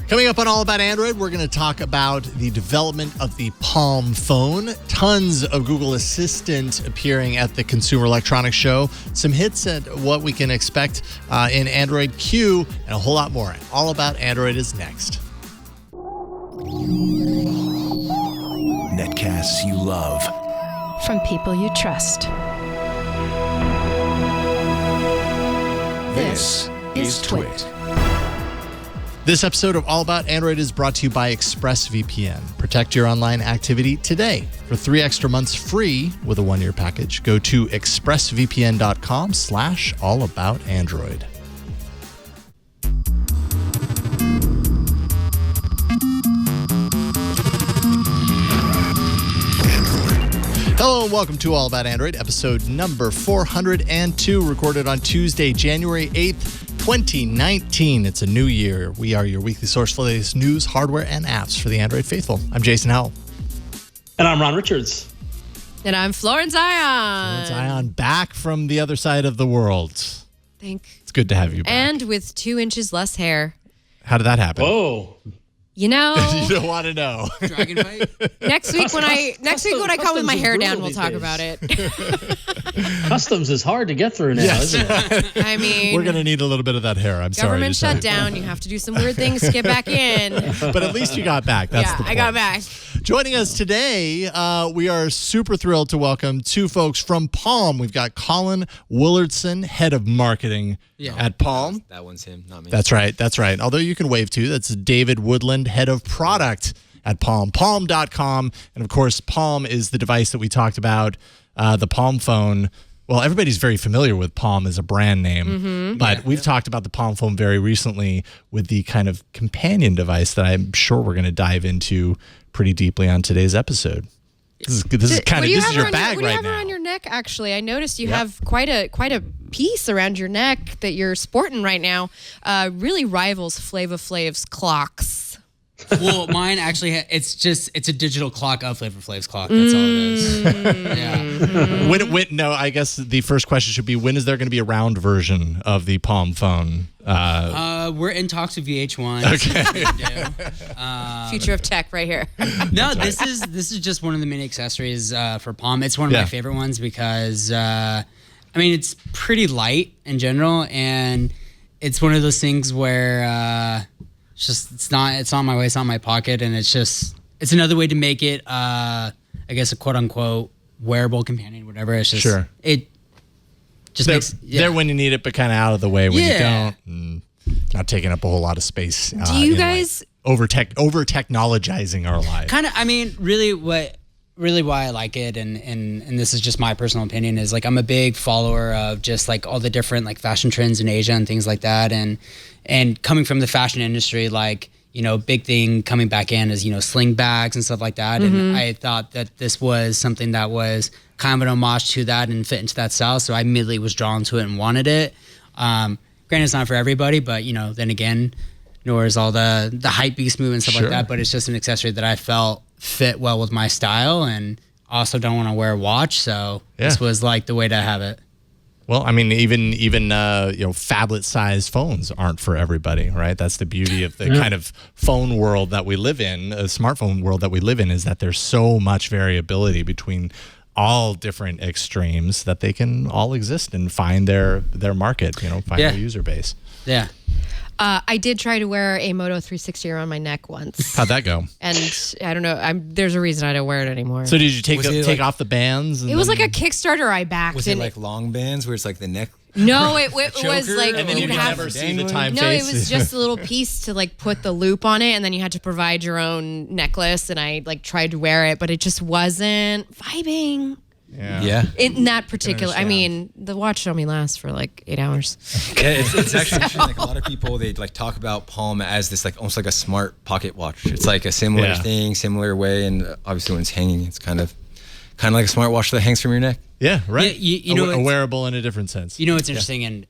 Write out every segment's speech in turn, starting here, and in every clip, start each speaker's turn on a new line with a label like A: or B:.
A: Coming up on All About Android, we're going to talk about the development of the Palm phone, tons of Google Assistant appearing at the Consumer Electronics Show, some hits at what we can expect in Android Q, and a whole lot more. All About Android is next.
B: Netcasts you love.
C: From people you trust.
B: This is Twit.
A: This episode of All About Android is brought to you by Expressvpn. Protect your online activity today. For 3 extra months free with a 1-year package, go to expressvpn.com/allaboutandroid. Hello and welcome to All About Android, episode number 402, recorded on Tuesday, January 8th, 2019. It's a new year. We are your weekly source for the latest news, hardware, and apps for the Android faithful. I'm Jason Howell.
D: And I'm Ron Richards.
E: And I'm Florence Ion.
A: Florence Ion, back from the other side of the world. It's good to have you back.
E: And with 2 inches less hair.
A: How did that happen?
D: Whoa.
E: You know,
A: you don't want to know.
F: Dragon fight?
E: Next week when I come with my hair down, we'll talk about it.
D: Customs is hard to get through now, isn't it?
E: I mean,
A: we're going to need a little bit of that hair. I'm sorry.
E: Government shut down. You have to do some weird things to get back in.
A: But at least you got back. That's the point.
E: I got back.
A: Joining us today, we are super thrilled to welcome 2 folks from Palm. We've got Collin Willardson, head of marketing at Palm.
F: That one's him, not me.
A: That's right. That's right. Although you can wave too. That's David Woodland, head of product at Palm. Palm.com. And of course, Palm is the device that we talked about, the Palm phone. Well, everybody's very familiar with Palm as a brand name, but we've talked about the Palm phone very recently with the kind of companion device that I'm sure we're going to dive into pretty deeply on today's episode. This is your bag right now.
E: What do you have around your neck? Actually, I noticed you have quite a piece around your neck that you're sporting right now. Really rivals Flava Flav's clocks.
F: Well, mine actually, it's a digital clock of Flavor Flav's clock. That's all it is. Yeah.
A: No, I guess the first question should be, when is there going to be a round version of the Palm phone?
F: We're in talks with VH1.
A: Okay.
E: Future of tech right here.
F: No, this is just one of the mini accessories for Palm. It's one of my favorite ones because, it's pretty light in general, and it's one of those things where it's not my way, it's not my pocket, and it's another way to make it, I guess, a quote unquote wearable companion, whatever. It's just it just makes
A: there when you need it, but kind of out of the way when you don't, and not taking up a whole lot of space.
E: Do you guys
A: over technologizing our lives?
F: Kind of. Really why I like it, and this is just my personal opinion, is like I'm a big follower of just like all the different like fashion trends in Asia and things like that, and coming from the fashion industry, like, big thing coming back in is, sling bags and stuff like that. And I thought that this was something that was kind of an homage to that and fit into that style. So I immediately was drawn to it and wanted it. Granted, it's not for everybody, but, then again, nor is all the hype beast movement and stuff like that. But it's just an accessory that I felt fit well with my style, and also don't want to wear a watch. So this was like the way to have it.
A: Well, even phablet-sized phones aren't for everybody, right? That's the beauty of the kind of phone world that we live in, a smartphone world that we live in, is that there's so much variability between all different extremes that they can all exist and find their market, find their user base.
F: Yeah.
E: I did try to wear a Moto 360 around my neck once.
A: How'd that go?
E: And I don't know. There's a reason I don't wear it anymore.
A: So did you take off the bands?
E: It was like a Kickstarter I backed.
G: Was it like long bands where it's like the neck?
E: No, it was like,
A: and then you never see the time
E: No,
A: face.
E: it was just a little piece to like put the loop on it, and then you had to provide your own necklace. And I like tried to wear it, but it just wasn't vibing.
G: Yeah.
E: In that particular, the watch only lasts for like 8 hours.
G: Yeah, it's actually interesting. Like a lot of people, they like talk about Palm as this like almost like a smart pocket watch. It's like a similar thing, similar way, and obviously when it's hanging, it's kind of like a smart watch that hangs from your neck.
A: Yeah, right.
F: Yeah,
A: a wearable in a different sense.
F: It's interesting, and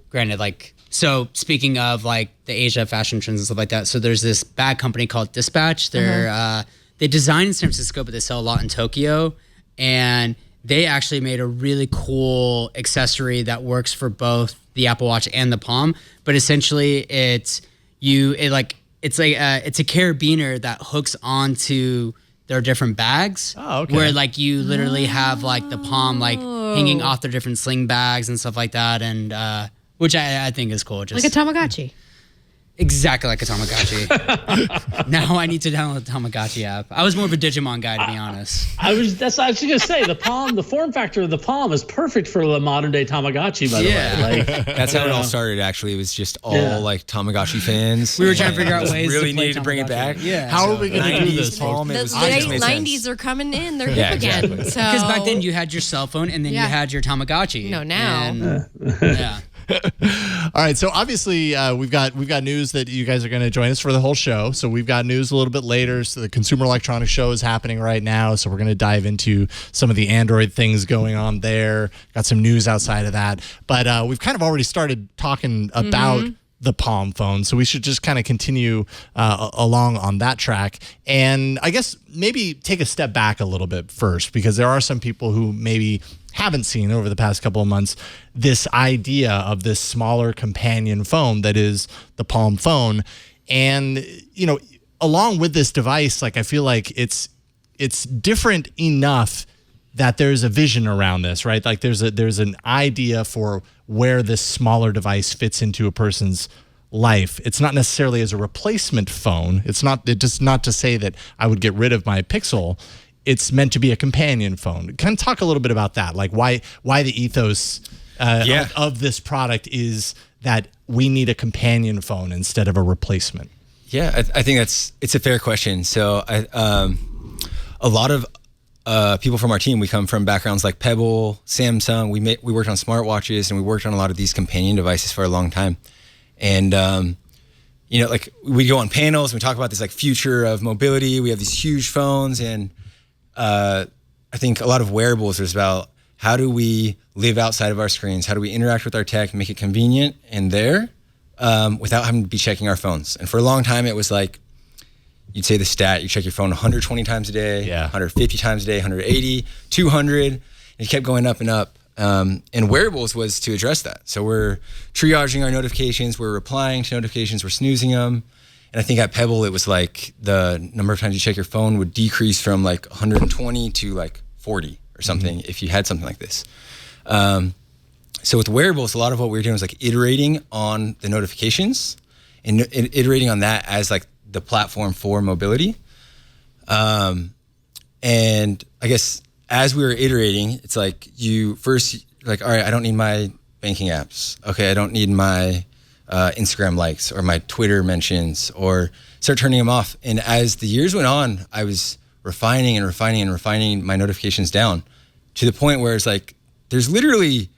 F: granted, like, so speaking of like the Asia fashion trends and stuff like that, so there's this bag company called Dispatch. They design in San Francisco, but they sell a lot in Tokyo. And they actually made a really cool accessory that works for both the Apple Watch and the Palm. But essentially, it's it's like it's a carabiner that hooks onto their different bags.
A: Oh, okay.
F: Where like you literally have like the Palm like hanging off their different sling bags and stuff like that, and which I think is cool. Just
E: Like a Tamagotchi.
F: exactly like a Tamagotchi. Now I need to download the Tamagotchi app. I was more of a Digimon guy, to be honest.
D: I was gonna say the Palm, the form factor of the Palm is perfect for the modern day Tamagotchi. By the way, like
G: That's how it all started. Actually, it was just all like Tamagotchi fans.
F: We were trying to figure out
G: just
F: ways
G: really
F: to play
G: needed to bring it back.
F: Yeah.
A: How are we going to do
G: 90s
A: this?
G: Palm, it
E: The
G: was
E: late
G: just made sense.
E: 90s are coming in. They're
G: Yeah,
E: hip again.
G: exactly.
E: So
F: Because back then you had your cell phone and then you
E: Yeah.
F: had your Tamagotchi.
E: No, now.
F: And, yeah.
A: All right, so obviously we've got news that you guys are going to join us for the whole show. So we've got news a little bit later. So the Consumer Electronics Show is happening right now. So we're going to dive into some of the Android things going on there. Got some news outside of that, but we've kind of already started talking about the Palm phone, so we should just kind of continue along on that track. And I guess maybe take a step back a little bit first, because there are some people who maybe haven't seen over the past couple of months this idea of this smaller companion phone that is the Palm phone. And, you know, along with this device, like I feel like it's different enough that there's a vision around this, right? Like there's an idea for where this smaller device fits into a person's life. It's not necessarily as a replacement phone. It's just not to say that I would get rid of my Pixel. It's meant to be a companion phone. Can you talk a little bit about that? Like why the ethos of this product is that we need a companion phone instead of a replacement?
G: Yeah, I think it's a fair question. So a lot of people from our team, we come from backgrounds like Pebble, Samsung. We worked on smartwatches, and we worked on a lot of these companion devices for a long time. And you know, like we go on panels and we talk about this like future of mobility. We have these huge phones, and I think a lot of wearables is about how do we live outside of our screens? How do we interact with our tech, make it convenient and there without having to be checking our phones? And for a long time, it was like, you'd say the stat, you check your phone 120 times a day, 150 times a day, 180, 200, and it kept going up and up. And wearables was to address that. So we're triaging our notifications, we're replying to notifications, we're snoozing them. And I think at Pebble, it was like the number of times you check your phone would decrease from like 120 to like 40 or something if you had something like this. So with wearables, a lot of what we were doing was like iterating on the notifications and iterating on that as like the platform for mobility. And I guess as we were iterating, it's like you first like, all right, I don't need my banking apps. Okay, I don't need my Instagram likes or my Twitter mentions, or start turning them off. And as the years went on, I was refining my notifications down to the point where it's like, there's literally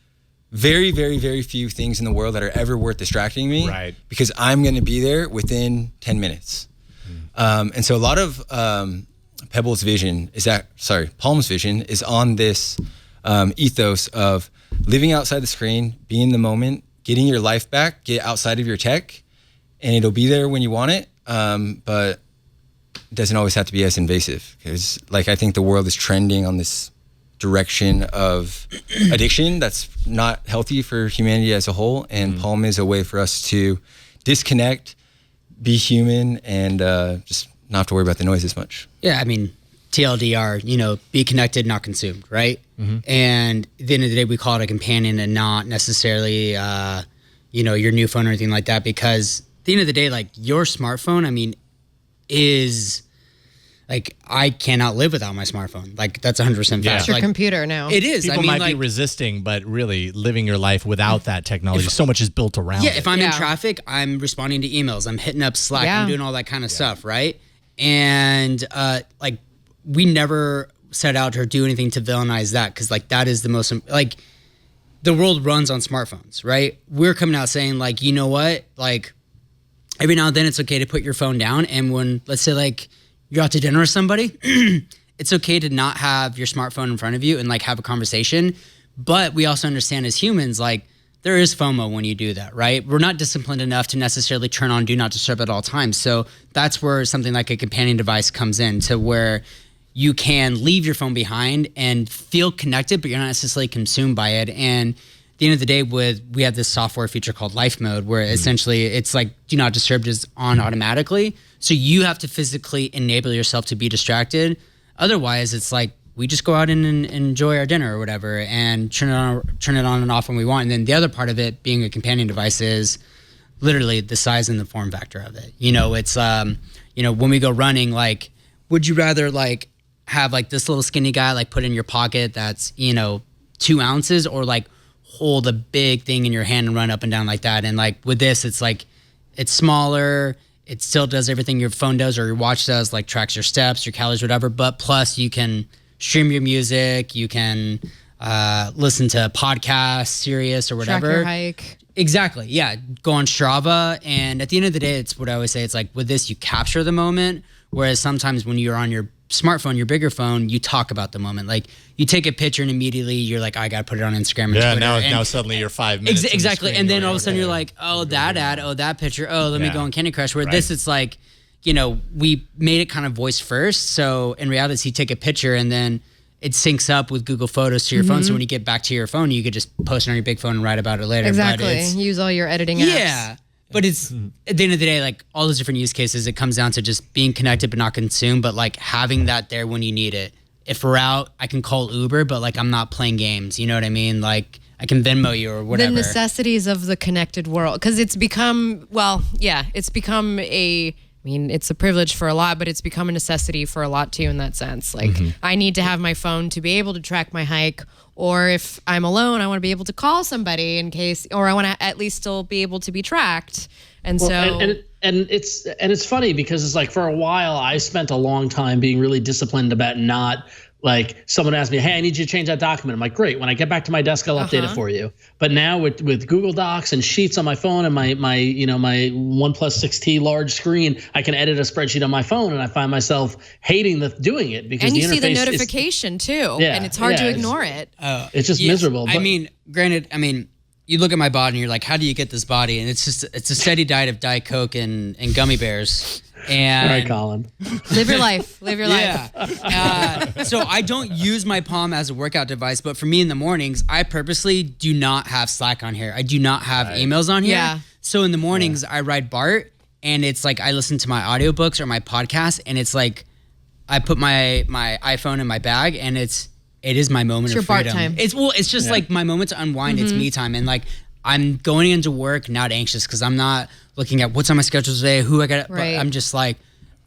G: very, very, very few things in the world that are ever worth distracting me,
A: right? Because
G: I'm going to be there within 10 minutes. And so a lot of Palm's vision is on this ethos of living outside the screen, be in the moment, getting your life back, get outside of your tech, and it'll be there when you want it. But it doesn't always have to be as invasive, because like I think the world is trending on this direction of addiction that's not healthy for humanity as a whole. And Palm is a way for us to disconnect, be human, and just not have to worry about the noise as much.
F: Yeah, I mean, TLDR, be connected, not consumed, right? And at the end of the day, we call it a companion and not necessarily, your new phone or anything like that, because at the end of the day, like your smartphone, I mean, is like, I cannot live without my smartphone. Like that's 100% fact.
E: It's your
F: like,
E: computer now.
F: It is.
A: People might be resisting, but really living your life without that technology, so much is built around it.
F: If I'm in traffic, I'm responding to emails, I'm hitting up Slack, I'm doing all that kind of stuff, right? And like we never set out to do anything to villainize that, because like that is the most, like the world runs on smartphones, right? We're coming out saying like, you know what, like every now and then it's okay to put your phone down, and when, let's say like you're out to dinner with somebody, it's okay to not have your smartphone in front of you and like have a conversation. But we also understand as humans, like there is FOMO when you do that, right? We're not disciplined enough to necessarily turn on Do Not Disturb at all times. So that's where something like a companion device comes in, to where you can leave your phone behind and feel connected, but you're not necessarily consumed by it. And the end of the day, we have this software feature called Life Mode, where essentially it's like Do Not Disturb is on automatically. So you have to physically enable yourself to be distracted. Otherwise, it's like we just go out and enjoy our dinner or whatever, and turn it on and off when we want. And then the other part of it, being a companion device, is literally the size and the form factor of it. It's when we go running, like, would you rather like have like this little skinny guy like put in your pocket that's 2 ounces, or like hold a big thing in your hand and run up and down like that? And like with this, it's like it's smaller. It still does everything your phone does or your watch does, like tracks your steps, your calories, whatever. But plus, you can stream your music. You can listen to podcasts, Sirius, or whatever.
E: Track your hike.
F: Exactly. Yeah. Go on Strava. And at the end of the day, it's what I always say. It's like with this, you capture the moment. Whereas sometimes when you're on your smartphone, your bigger phone, you talk about the moment. Like you take a picture and immediately you're like, I got to put it on Instagram and Twitter.
A: Now suddenly you're 5 minutes.
F: Exactly. And then all of a sudden you're like, oh, that ad, oh, that picture, oh, let me go on Candy Crush. Where this, it's like, we made it kind of voice first. So in reality, you take a picture and then it syncs up with Google Photos to your phone. So when you get back to your phone, you could just post it on your big phone and write about it later.
E: Exactly. Use all your editing apps.
F: Yeah. But it's at the end of the day, like all those different use cases, it comes down to just being connected but not consumed, but like having that there when you need it. If we're out, I can call Uber, but like I'm not playing games. You know what I mean? Like I can Venmo you or whatever.
E: The necessities of the connected world, because it's become it's a privilege for a lot, but it's become a necessity for a lot too in that sense. Like I need to have my phone to be able to track my hike, or if I'm alone, I want to be able to call somebody in case, or I want to at least still be able to be tracked. And
D: it's funny because it's like for a while I spent a long time being really disciplined about not, like someone asked me, hey, I need you to change that document. I'm like, great. When I get back to my desk, I'll update it for you. But now with Google Docs and Sheets on my phone and my OnePlus 6T large screen, I can edit a spreadsheet on my phone, and I find myself hating doing it because
E: you
D: the
E: see the
D: interface
E: notification too, and it's hard to ignore it.
D: It's just miserable.
F: Granted, you look at my body and you're like, how do you get this body? And it's a steady diet of Diet Coke and gummy bears. And
D: all right, Collin.
E: Live your life. Live your life.
F: So I don't use my Palm as a workout device, but for me in the mornings, I purposely do not have Slack on here. I do not have emails on here. Yeah. So in the mornings, I ride BART, and it's like I listen to my audiobooks or my podcasts, and it's like I put my iPhone in my bag, and it is my moment of freedom.
E: It's your BART time.
F: It's just like my moment to unwind. It's me time, and like I'm going into work not anxious because I'm not looking at what's on my schedule today, who I got. Right. I'm just like,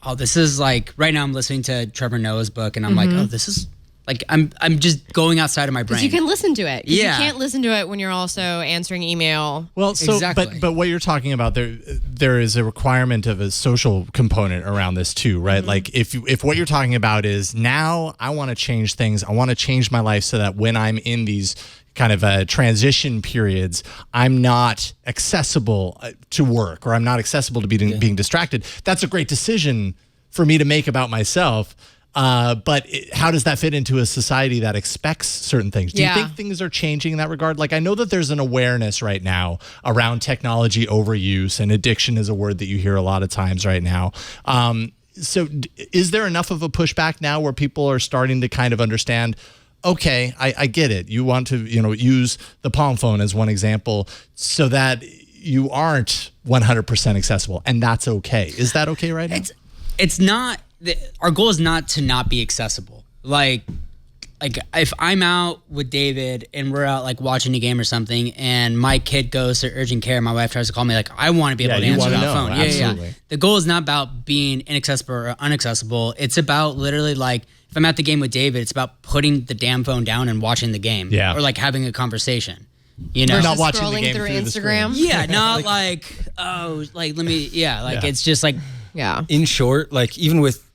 F: oh, this is like right now I'm listening to Trevor Noah's book, and I'm like, oh, this is like I'm just going outside of my brain.
E: You can listen to it. Yeah. You can't listen to it when you're also answering email.
A: Well, so exactly. but what you're talking about there is a requirement of a social component around this too, right? Like if what you're talking about is now I want to change things, I want to change my life so that when I'm in these kind of transition periods, I'm not accessible to work, or I'm not accessible to being distracted. That's a great decision for me to make about myself. But how does that fit into a society that expects certain things? Do you think things are changing in that regard? Like, I know that there's an awareness right now around technology overuse, and addiction is a word that you hear a lot of times right now. So is there enough of a pushback now where people are starting to kind of understand, okay, I get it. You want to, use the Palm phone as one example so that you aren't 100% accessible, and that's okay. Is that okay right now?
F: It's not. Our goal is not to not be accessible. Like if I'm out with David and we're out like watching a game or something, and my kid goes to urgent care, my wife tries to call me, like I want to be able to answer that phone.
A: Absolutely.
F: Yeah. The goal is not about being inaccessible or unaccessible. It's about literally like if I'm at the game with David, it's about putting the damn phone down and watching the game. Yeah. Or like having a conversation.
E: Versus
A: not watching
E: scrolling
A: the game
E: through
A: Instagram.
F: Yeah, not like let me. It's just like
G: In short, like even with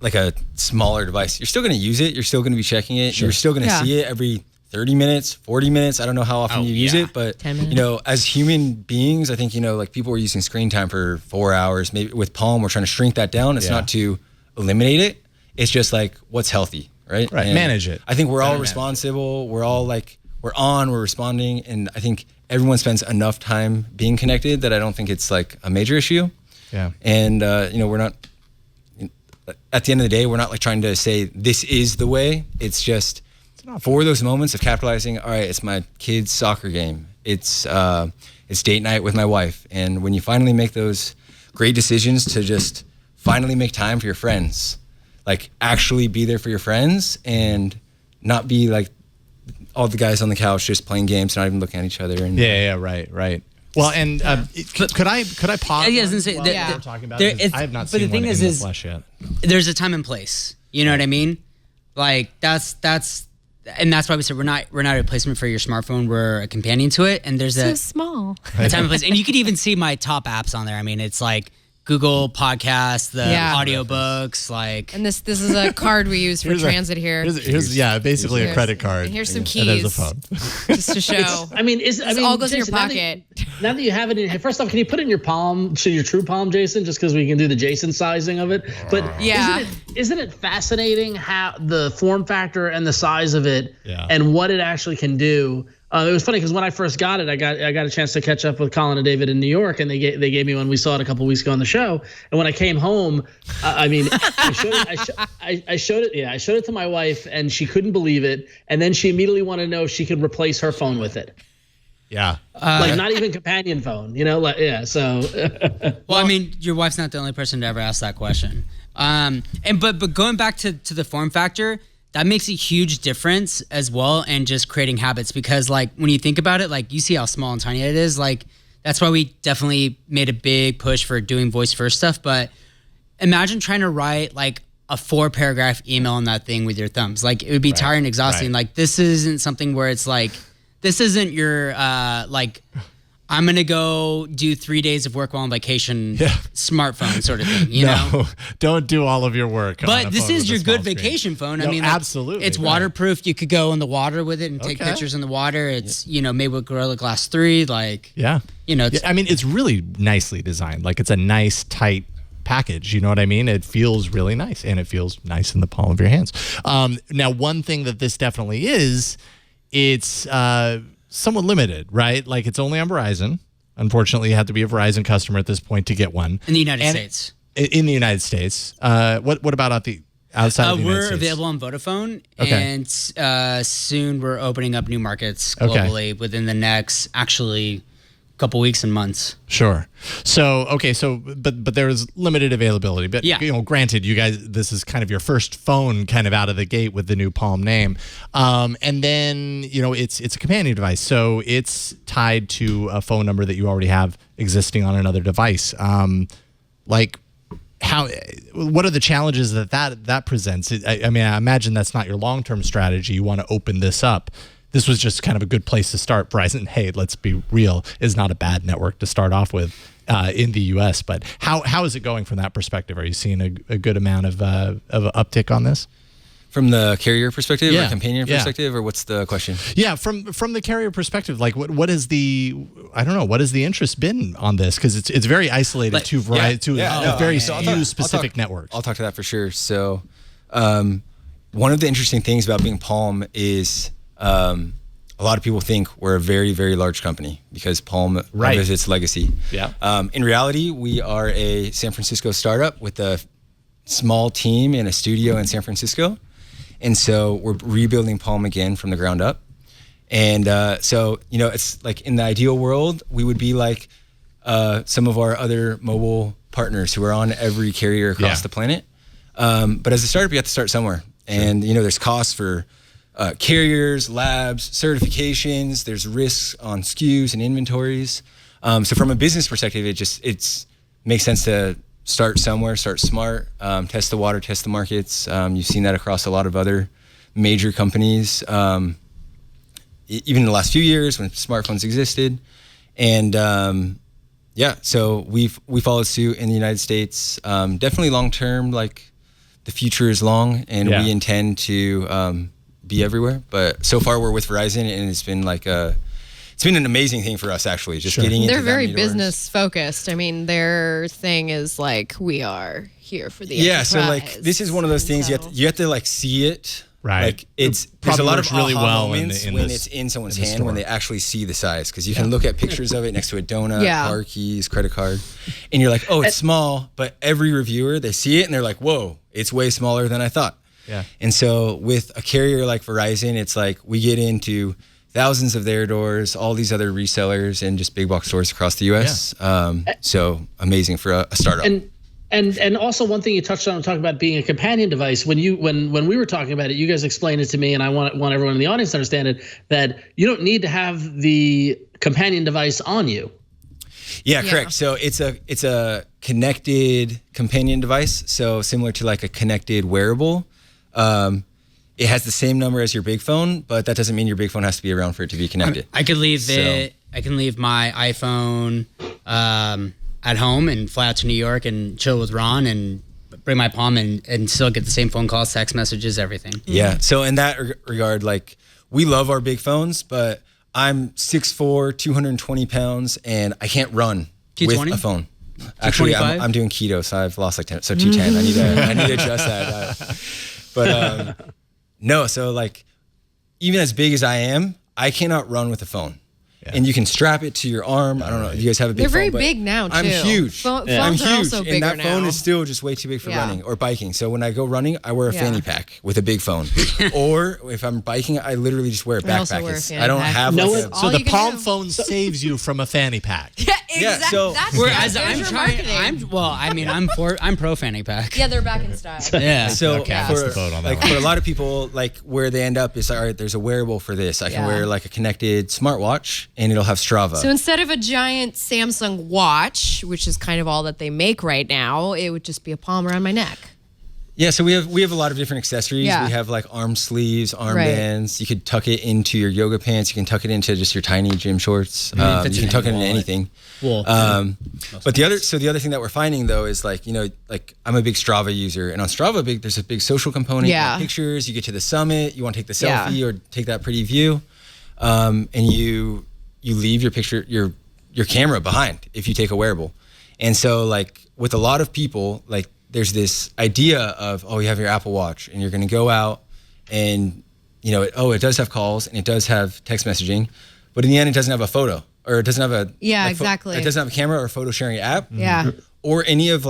G: like a smaller device, you're still going to use it. You're still going to be checking it. Sure. You're still going to see it every 30 minutes, 40 minutes. I don't know how often you use it, but
E: 10 minutes.
G: As human beings, I think, like people are using screen time for 4 hours. Maybe with Palm, we're trying to shrink that down. It's not to eliminate it. It's just like what's healthy, right?
A: Right.
G: And
A: manage it.
G: I think we're all responsible. We're all like, we're responding. And I think everyone spends enough time being connected that I don't think it's like a major issue.
A: Yeah.
G: And, we're not, at the end of the day, we're not like trying to say this is the way. It's just for those moments of capitalizing. All right, it's my kid's soccer game. It's date night with my wife. And when you finally make those great decisions to just finally make time for your friends, like actually be there for your friends and not be like all the guys on the couch just playing games, not even looking at each other. And
A: right. Well, and could I pause?
F: Yeah, I was gonna say,
A: we're talking about it? I have not seen one in the flesh yet.
F: There's a time and place. You know what I mean? Like that's why we said we're not a replacement for your smartphone. We're a companion to it. And there's
E: so small.
F: A time and place. And you could even see my top apps on there. I mean, it's like Google Podcasts, the audiobooks, like.
E: And this is a card we use for transit here.
A: Here's basically a credit card.
E: And here's some keys.
A: And there's a phone.
E: Just to show.
D: It
E: all goes in your
D: Jason,
E: pocket.
D: Now that you have it in, first off, can you put it in your palm, so your true palm, Jason, just because we can do the Jason sizing of it? But isn't it fascinating how the form factor and the size of it and what it actually can do? It was funny because when I first got it, I got a chance to catch up with Collin and David in New York, and they gave me one. We saw it a couple weeks ago on the show. And when I came home, I showed it to my wife, and she couldn't believe it. And then she immediately wanted to know if she could replace her phone with it.
A: Yeah,
D: like not even companion phone, So,
F: well, I mean, your wife's not the only person to ever ask that question. But going back to the form factor. That makes a huge difference as well, and just creating habits, because like when you think about it, like you see how small and tiny it is. Like that's why we definitely made a big push for doing voice first stuff. But imagine trying to write like a 4-paragraph email on that thing with your thumbs. Like it would be tiring and exhausting.
A: Right.
F: Like this isn't something where it's like, this isn't your like, I'm going to go do 3 days of work while on vacation smartphone sort of thing, you know?
A: Don't do all of your work.
F: But this is your good vacation phone. I mean, like,
A: absolutely.
F: It's waterproof. You could go in the water with it and take pictures in the water. It's, made with Gorilla Glass 3. Like,
A: I mean, it's really nicely designed. Like it's a nice, tight package. You know what I mean? It feels really nice, and it feels nice in the palm of your hands. Now, one thing that this definitely is, it's somewhat limited, right? Like it's only on Verizon. Unfortunately, you have to be a Verizon customer at this point to get one.
F: In the United States.
A: In the United States. What about outside of the United States?
F: We're available on Vodafone, and soon we're opening up new markets globally within the next, actually, couple weeks and months.
A: Sure. So but there is limited availability. But granted, you guys, this is kind of your first phone kind of out of the gate with the new Palm name. And then, it's a companion device. So it's tied to a phone number that you already have existing on another device. What are the challenges that presents? I mean, I imagine that's not your long-term strategy. You want to open this up. This was just kind of a good place to start. Verizon, hey, let's be real, is not a bad network to start off with in the U.S. But how is it going from that perspective? Are you seeing a good amount of uptick on this?
G: From the carrier perspective or companion perspective, or what's the question?
A: Yeah, from the carrier perspective, like what is the interest been on this? Because it's very isolated to very few specific networks.
G: I'll talk to that for sure. So, one of the interesting things about being Palm is a lot of people think we're a very, very large company because Palm has its legacy.
A: Yeah.
G: In reality, we are a San Francisco startup with a small team in a studio in San Francisco. And so we're rebuilding Palm again from the ground up. And so, it's like in the ideal world, we would be like some of our other mobile partners who are on every carrier across the planet. But as a startup, you have to start somewhere. Sure. And, there's costs for carriers, labs, certifications. There's risks on SKUs and inventories. So from a business perspective, it makes sense to start somewhere, start smart, test the water, test the markets. You've seen that across a lot of other major companies, even in the last few years when smartphones existed. And so we followed suit in the United States. Definitely long term, like the future is long, and we intend to be everywhere. But so far we're with Verizon, and it's been like it's been an amazing thing for us, actually, just getting into
E: They're very business focused. I mean, their thing is like, we are here for the enterprise.
G: So like this is one of those things you have to like see it.
A: Right.
G: Like there's a lot of
A: really well
G: moments when it's in someone's hand when they actually see the size, because you can look at pictures of it next to a donut, car keys, credit card, and you're like, oh, it's small. But every reviewer, they see it and they're like, whoa, it's way smaller than I thought.
A: Yeah.
G: And so with a carrier like Verizon, it's like we get into thousands of their doors, all these other resellers, and just big box stores across the U.S. So amazing for a startup.
D: And also one thing you touched on talking about being a companion device. When we were talking about it, you guys explained it to me, and I want everyone in the audience to understand it, that you don't need to have the companion device on you.
G: Yeah, correct. So it's a connected companion device. So similar to like a connected wearable. It has the same number as your big phone, but that doesn't mean your big phone has to be around for it to be connected.
F: I could leave I can leave my iPhone at home and fly out to New York and chill with Ron and bring my Palm and still get the same phone calls, text messages, everything.
G: Yeah. So in that regard, like we love our big phones, but I'm 6'4", 220 pounds, and I can't run
F: 220?
G: with a phone. Actually, I'm doing keto, so I've lost like 10, so 210. I need to adjust that. But no, so like even as big as I am, I cannot run with a phone. Yeah. And you can strap it to your arm. I don't know if you guys have a big phone.
E: They're very big now, too.
G: I'm huge.
E: Phones
G: I'm
E: are
G: huge.
E: also bigger
G: and that
E: now.
G: phone is still just way too big for running or biking. So when I go running, I wear a fanny pack with a big phone. Or if I'm biking, I literally just wear a backpack. I don't have
A: So the Palm phone saves you from a fanny pack.
E: Yeah, exactly.
G: Yeah, so
F: whereas I'm pro fanny pack.
E: Yeah, they're back in style.
F: Yeah.
G: So
A: the vote on that
G: for a lot of people, like where they end up is, all right, there's a wearable for this. I can wear like a connected smartwatch and it'll have Strava.
E: So instead of a giant Samsung watch, which is kind of all that they make right now, it would just be a Palm around my neck.
G: Yeah, so we have a lot of different accessories.
E: Yeah.
G: We have like arm sleeves, armbands. You could tuck it into your yoga pants. You can tuck it into just your tiny gym shorts. You can tuck it into anything. But the other thing that we're finding though is like, like I'm a big Strava user, and on Strava there's a big social component.
E: Yeah.
G: Pictures. You get to the summit. You want to take the selfie or take that pretty view, and you leave your picture your camera behind if you take a wearable. And so like with a lot of people, like there's this idea of, you have your Apple Watch and you're going to go out and, it does have calls and it does have text messaging, but in the end, it doesn't have a photo or it doesn't have a,
E: exactly.
G: It doesn't have a camera or a photo sharing app.
E: Yeah.
G: Or any of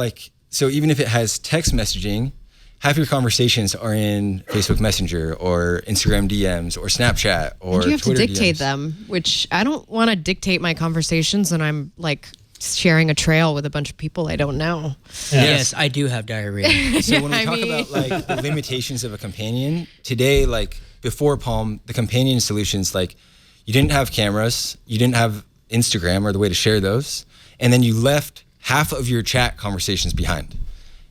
G: so even if it has text messaging, half your conversations are in Facebook Messenger or Instagram DMs or Snapchat or
E: and you have
G: Twitter
E: to dictate
G: DMs.
E: them, which I don't want to dictate my conversations and I'm like sharing a trail with a bunch of people I don't know.
F: Yes, I do have diarrhea.
G: So when we talk about like the limitations of a companion, today, like before Palm, the companion solutions, like you didn't have cameras, you didn't have Instagram or the way to share those, and then you left half of your chat conversations behind.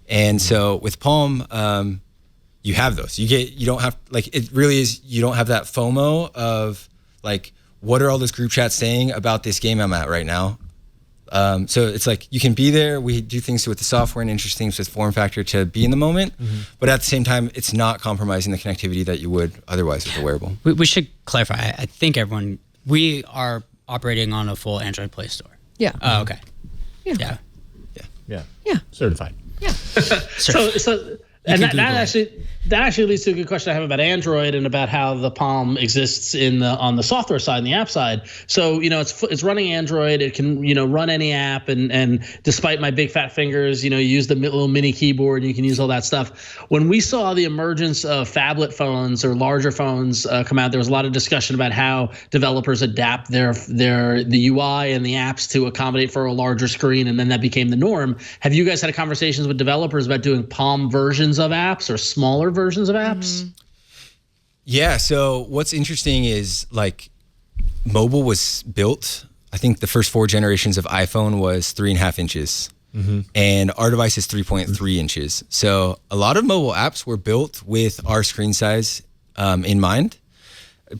G: And so with Palm, you have those. You don't have, like, it really is, you don't have that FOMO of like, what are all those group chats saying about this game I'm at right now? So it's like you can be there. We do things with the software and interesting things with form factor to be in the moment, but at the same time, it's not compromising the connectivity that you would otherwise with a wearable.
F: We should clarify. I think we are operating on a full Android Play Store.
E: Yeah.
F: Oh, okay.
E: Yeah.
A: Yeah. Certified.
E: Yeah.
D: So and that actually leads to a good question I have about Android and about how the Palm exists on the software side and the app side. So it's running Android. It can run any app, and despite my big fat fingers, you use the little mini keyboard and you can use all that stuff. When we saw the emergence of phablet phones or larger phones come out, there was a lot of discussion about how developers adapt the UI and the apps to accommodate for a larger screen, and then that became the norm. Have you guys had conversations with developers about doing Palm versions of apps or smaller versions of apps?
G: Yeah. So what's interesting is like mobile was built, I think the first 4 generations of iPhone was 3.5 inches. And our device is 3.3 inches. So a lot of mobile apps were built with our screen size in mind.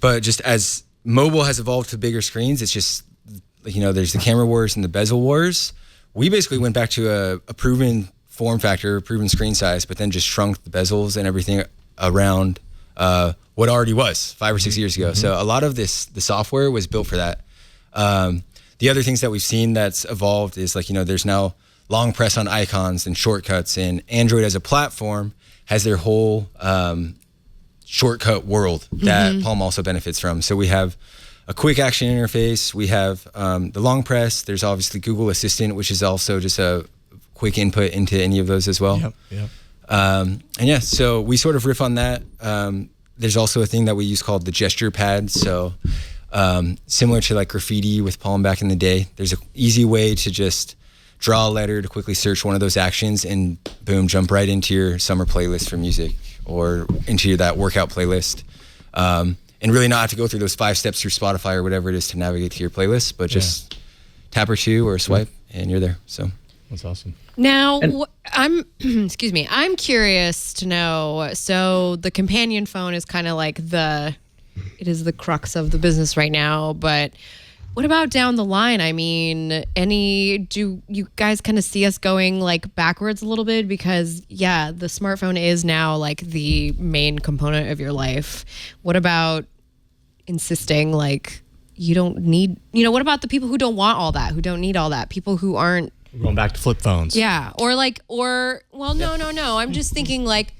G: But just as mobile has evolved to bigger screens, it's just, there's the camera wars and the bezel wars. We basically went back to a proven form factor, proven screen size, but then just shrunk the bezels and everything around what already was 5 or 6 years ago. So a lot of the software was built for that. The other things that we've seen that's evolved is like, there's now long press on icons and shortcuts, and Android as a platform has their whole shortcut world that Palm also benefits from. So we have a quick action interface. We have the long press. There's obviously Google Assistant, which is also just a quick input into any of those as well. And yeah, so we sort of riff on that. There's also a thing that we use called the gesture pad. So similar to like graffiti with Palm back in the day, there's an easy way to just draw a letter to quickly search one of those actions and boom, jump right into your summer playlist for music or into that workout playlist. And really not have to go through those 5 steps through Spotify or whatever it is to navigate to your playlist, but just tap or two or swipe and you're there. So
A: That's awesome.
E: Now, I'm excuse me. I'm curious to know. So the companion phone is kind of like it is the crux of the business right now. But what about down the line? I mean, do you guys kind of see us going like backwards a little bit? Because the smartphone is now like the main component of your life. What about insisting like you don't need? What about the people who don't want all that? Who don't need all that? People who aren't.
A: We're going back to flip phones.
E: Yeah, no. I'm just thinking like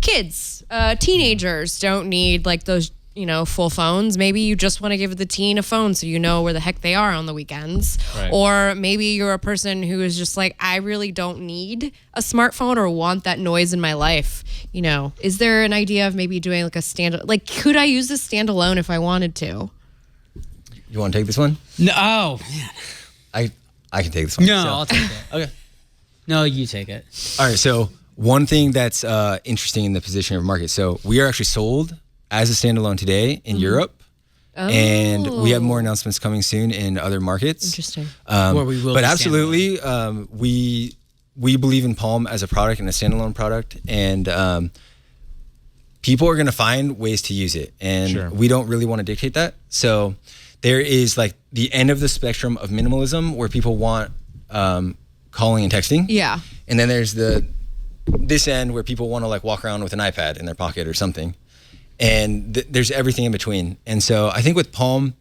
E: kids, teenagers don't need like those, full phones. Maybe you just want to give the teen a phone so you know where the heck they are on the weekends.
A: Right.
E: Or maybe you're a person who is just like, I really don't need a smartphone or want that noise in my life. Is there an idea of maybe doing like could I use this standalone if I wanted to?
G: you want to take this one?
F: No, oh man.
G: I can take this one.
F: No,
G: So-
F: I'll take it.
G: Okay.
F: No, you take it.
G: All right. So one thing that's interesting in the position of market. So we are actually sold as a standalone today in Europe. And we have more announcements coming soon in other markets.
E: Interesting.
F: Where we will
G: But
F: be
G: absolutely, we believe in Palm as a product and a standalone product. And people are going to find ways to use it. And we don't really want to dictate that. So there is like the end of the spectrum of minimalism where people want calling and texting.
E: Yeah.
G: And then there's this end where people want to like walk around with an iPad in their pocket or something. And there's everything in between. And so I think with Palm,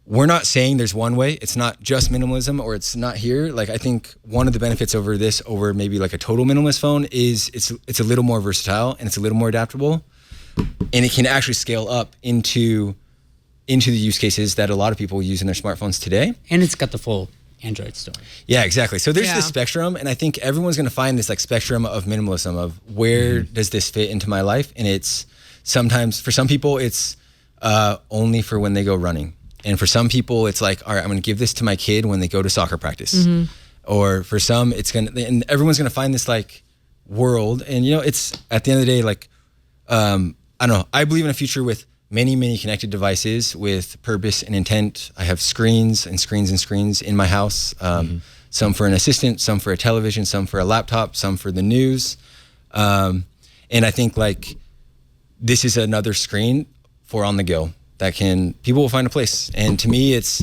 G: we're not saying there's one way. It's not just minimalism or it's not here. Like I think one of the benefits over maybe like a total minimalist phone is it's a little more versatile and it's a little more adaptable. And it can actually scale up into the use cases that a lot of people use in their smartphones today.
F: And it's got the full Android store.
G: Yeah, exactly. So there's this spectrum, and I think everyone's going to find this like spectrum of minimalism of where does this fit into my life? And it's sometimes for some people it's only for when they go running, and for some people it's like, all right, I'm going to give this to my kid when they go to soccer practice, or for some and everyone's going to find this like world, and it's at the end of the day like I don't know. I believe in a future with many connected devices with purpose and intent. I have screens and screens and screens in my house. Some for an assistant, some for a television, some for a laptop, some for the news. And I think like this is another screen for on the go that people will find a place. And to me, it's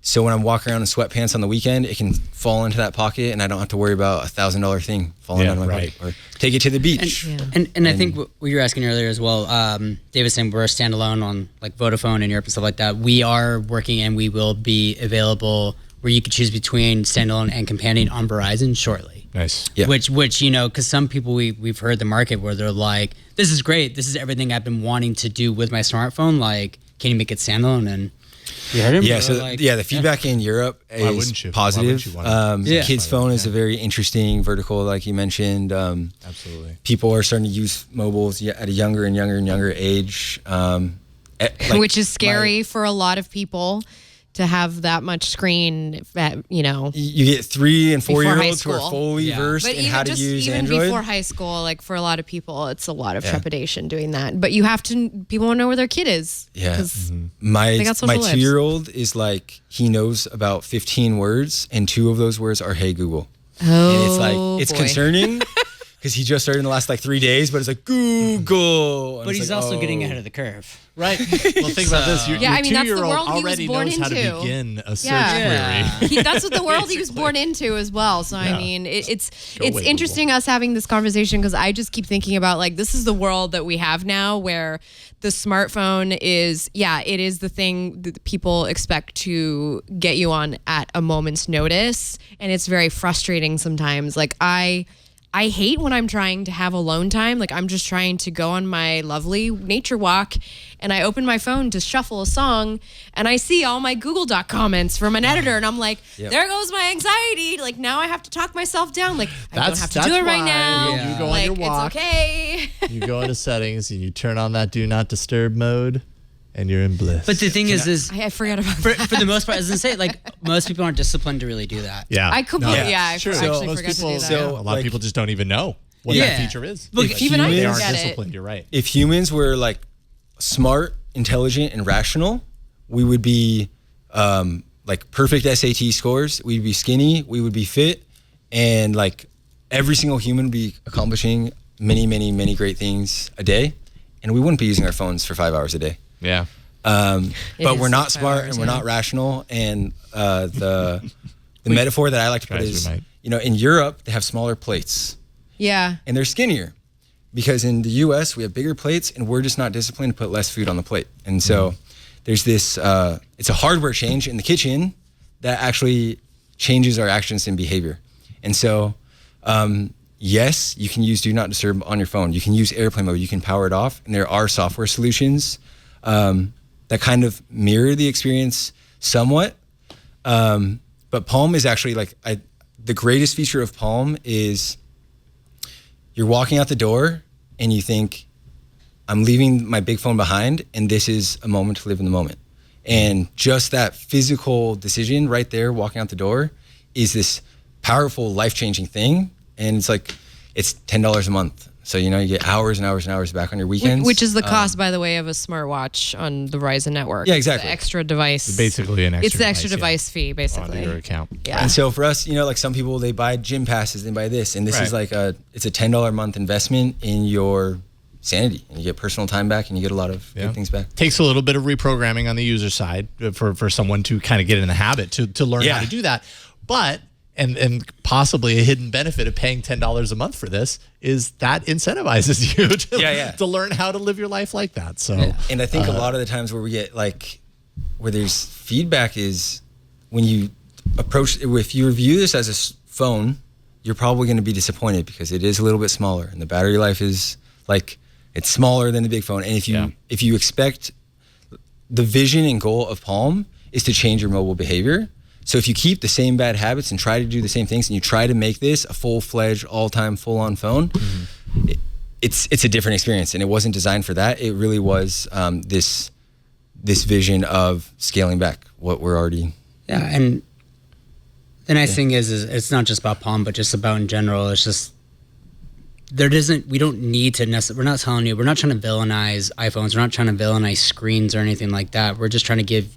G: so when I'm walking around in sweatpants on the weekend, it can fall into that pocket and I don't have to worry about $1,000 thing falling out of my pocket or take it to the beach.
F: And I think what you were asking earlier as well, David saying we're a standalone on like Vodafone in Europe and stuff like that. We are working and we will be available where you could choose between standalone and companion on Verizon shortly.
A: Nice.
G: Yeah.
F: Which because some people we've heard the market where they're like, this is great. This is everything I've been wanting to do with my smartphone. Like, can you make it standalone? And you heard him?
G: Yeah, so the feedback in Europe is positive. Kids' phone is a very interesting vertical, like you mentioned.
A: Absolutely.
G: People are starting to use mobiles at a younger and younger age.
E: Which is scary for a lot of people to have that much screen that,
G: You get 3 and 4 year olds who are fully versed
E: but
G: in how to use Android.
E: Before high school, like for a lot of people, it's a lot of trepidation doing that. But people want to know where their kid is.
G: Yeah. My 2-year-old is like, he knows about 15 words and 2 of those words are, hey, Google.
E: Oh,
G: and it's like, it's concerning because he just started in the last like 3 days, but it's like, Google.
F: But he's also getting ahead of the curve.
A: Right. Well, think about this. Your
E: that's the
A: 2-year-old
E: world he was
A: already
E: born
A: knows how to
E: into.
A: begin a search query.
E: That's what the world he was born into as well. So I mean, it's interesting us having this conversation because I just keep thinking about like this is the world that we have now where the smartphone is it is the thing that people expect to get you on at a moment's notice, and it's very frustrating sometimes. Like I hate when I'm trying to have alone time. Like I'm just trying to go on my lovely nature walk and I open my phone to shuffle a song and I see all my Google Doc comments from an editor and I'm like, there goes my anxiety. Like now I have to talk myself down. Like I don't have to do it right now.
A: You go
E: like,
A: your walk.
E: it's okay.
A: You go into settings and you turn on that do not disturb mode, and you're in bliss.
F: But the thing is
E: I forgot about
F: for
E: that.
F: the most part, as I say, like most people aren't disciplined to really do that.
A: Yeah.
E: I completely,
G: Yeah,
E: I
A: Sure.
E: actually
A: Most
E: forgot
A: people,
E: to do that.
A: a lot of people just don't even know what
F: Yeah.
A: that feature is.
F: Look,
A: If
E: even I
A: they
E: don't
A: aren't
E: get it.
A: disciplined. You're right.
G: If humans were like smart, intelligent, and rational, we would be like perfect SAT scores. We'd be skinny. We would be fit, and like every single human would be accomplishing many, many, many great things a day, and we wouldn't be using our phones for 5 hours a day.
A: Yeah.
G: But
E: is
G: we're not
E: 5
G: smart
E: hours,
G: and we're
E: yeah.
G: not rational. And the metaphor that I like to put
A: Guys,
G: is,
A: we might.
G: in Europe they have smaller plates
E: Yeah.
G: and they're skinnier, because in the U.S. we have bigger plates and we're just not disciplined to put less food on the plate. And so there's this, it's a hardware change in the kitchen that actually changes our actions and behavior. And so, yes, you can use Do Not Disturb on your phone. You can use airplane mode. You can power it off. And there are software solutions that kind of mirror the experience somewhat. But Palm is actually the greatest feature of Palm is you're walking out the door and you think, I'm leaving my big phone behind, and this is a moment to live in the moment. And just that physical decision right there, walking out the door, is this powerful, life-changing thing. And it's like, it's $10 a month. So, you get hours and hours and hours back on your weekends.
E: Which is the cost, by the way, of a smartwatch on the Verizon network.
G: Yeah, exactly.
E: The extra device.
A: Basically an extra
E: It's the extra
A: device,
E: device fee, basically.
A: onto your account.
E: Yeah.
G: And so for us, like some people, they buy gym passes, they buy this. And this is
A: Right.
G: like it's a $10 a month investment in your sanity. And you get personal time back and you get a lot of good things back.
A: Takes a little bit of reprogramming on the user side for someone to kind of get in the habit to learn how
G: Yeah.
A: to do that. But and possibly a hidden benefit of paying $10 a month for this is that incentivizes you to learn how to live your life like that. So
G: And I think a lot of the times where we get where there's feedback is when you if you review this as a phone, you're probably going to be disappointed because it is a little bit smaller and the battery life is it's smaller than the big phone. And if you expect the vision and goal of Palm is to change your mobile behavior. So if you keep the same bad habits and try to do the same things and you try to make this a full-fledged, all-time, full-on phone, it's a different experience. And it wasn't designed for that. It really was this vision of scaling back what we're already.
F: Yeah, and the nice thing is it's not just about Palm, but just about in general. It's just we don't need to we're not telling you, we're not trying to villainize iPhones. We're not trying to villainize screens or anything like that. We're just trying to give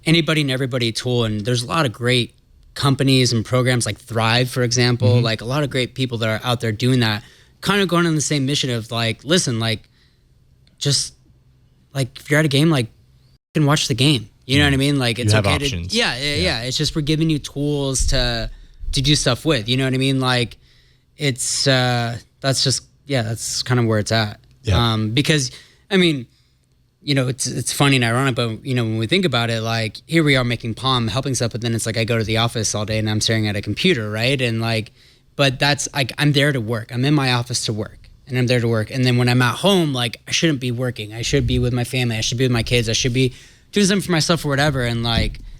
F: anybody and everybody a tool. And there's a lot of great companies and programs like Thrive, for example, like a lot of great people that are out there doing that, kind of going on the same mission of listen, just if you're at a game, you can watch the game. You know what I mean? It's
A: have
F: okay
A: options.
F: to, yeah. It's just we're giving you tools to do stuff with. You know what I mean? It's that's kind of where it's at.
A: Yeah.
F: Because I mean, it's funny and ironic, but when we think about it, here we are making Palm, helping stuff, but then it's I go to the office all day and I'm staring at a computer, right? And but that's I'm there to work. I'm in my office to work, and I'm there to work. And then when I'm at home, I shouldn't be working. I should be with my family. I should be with my kids. I should be doing something for myself or whatever. And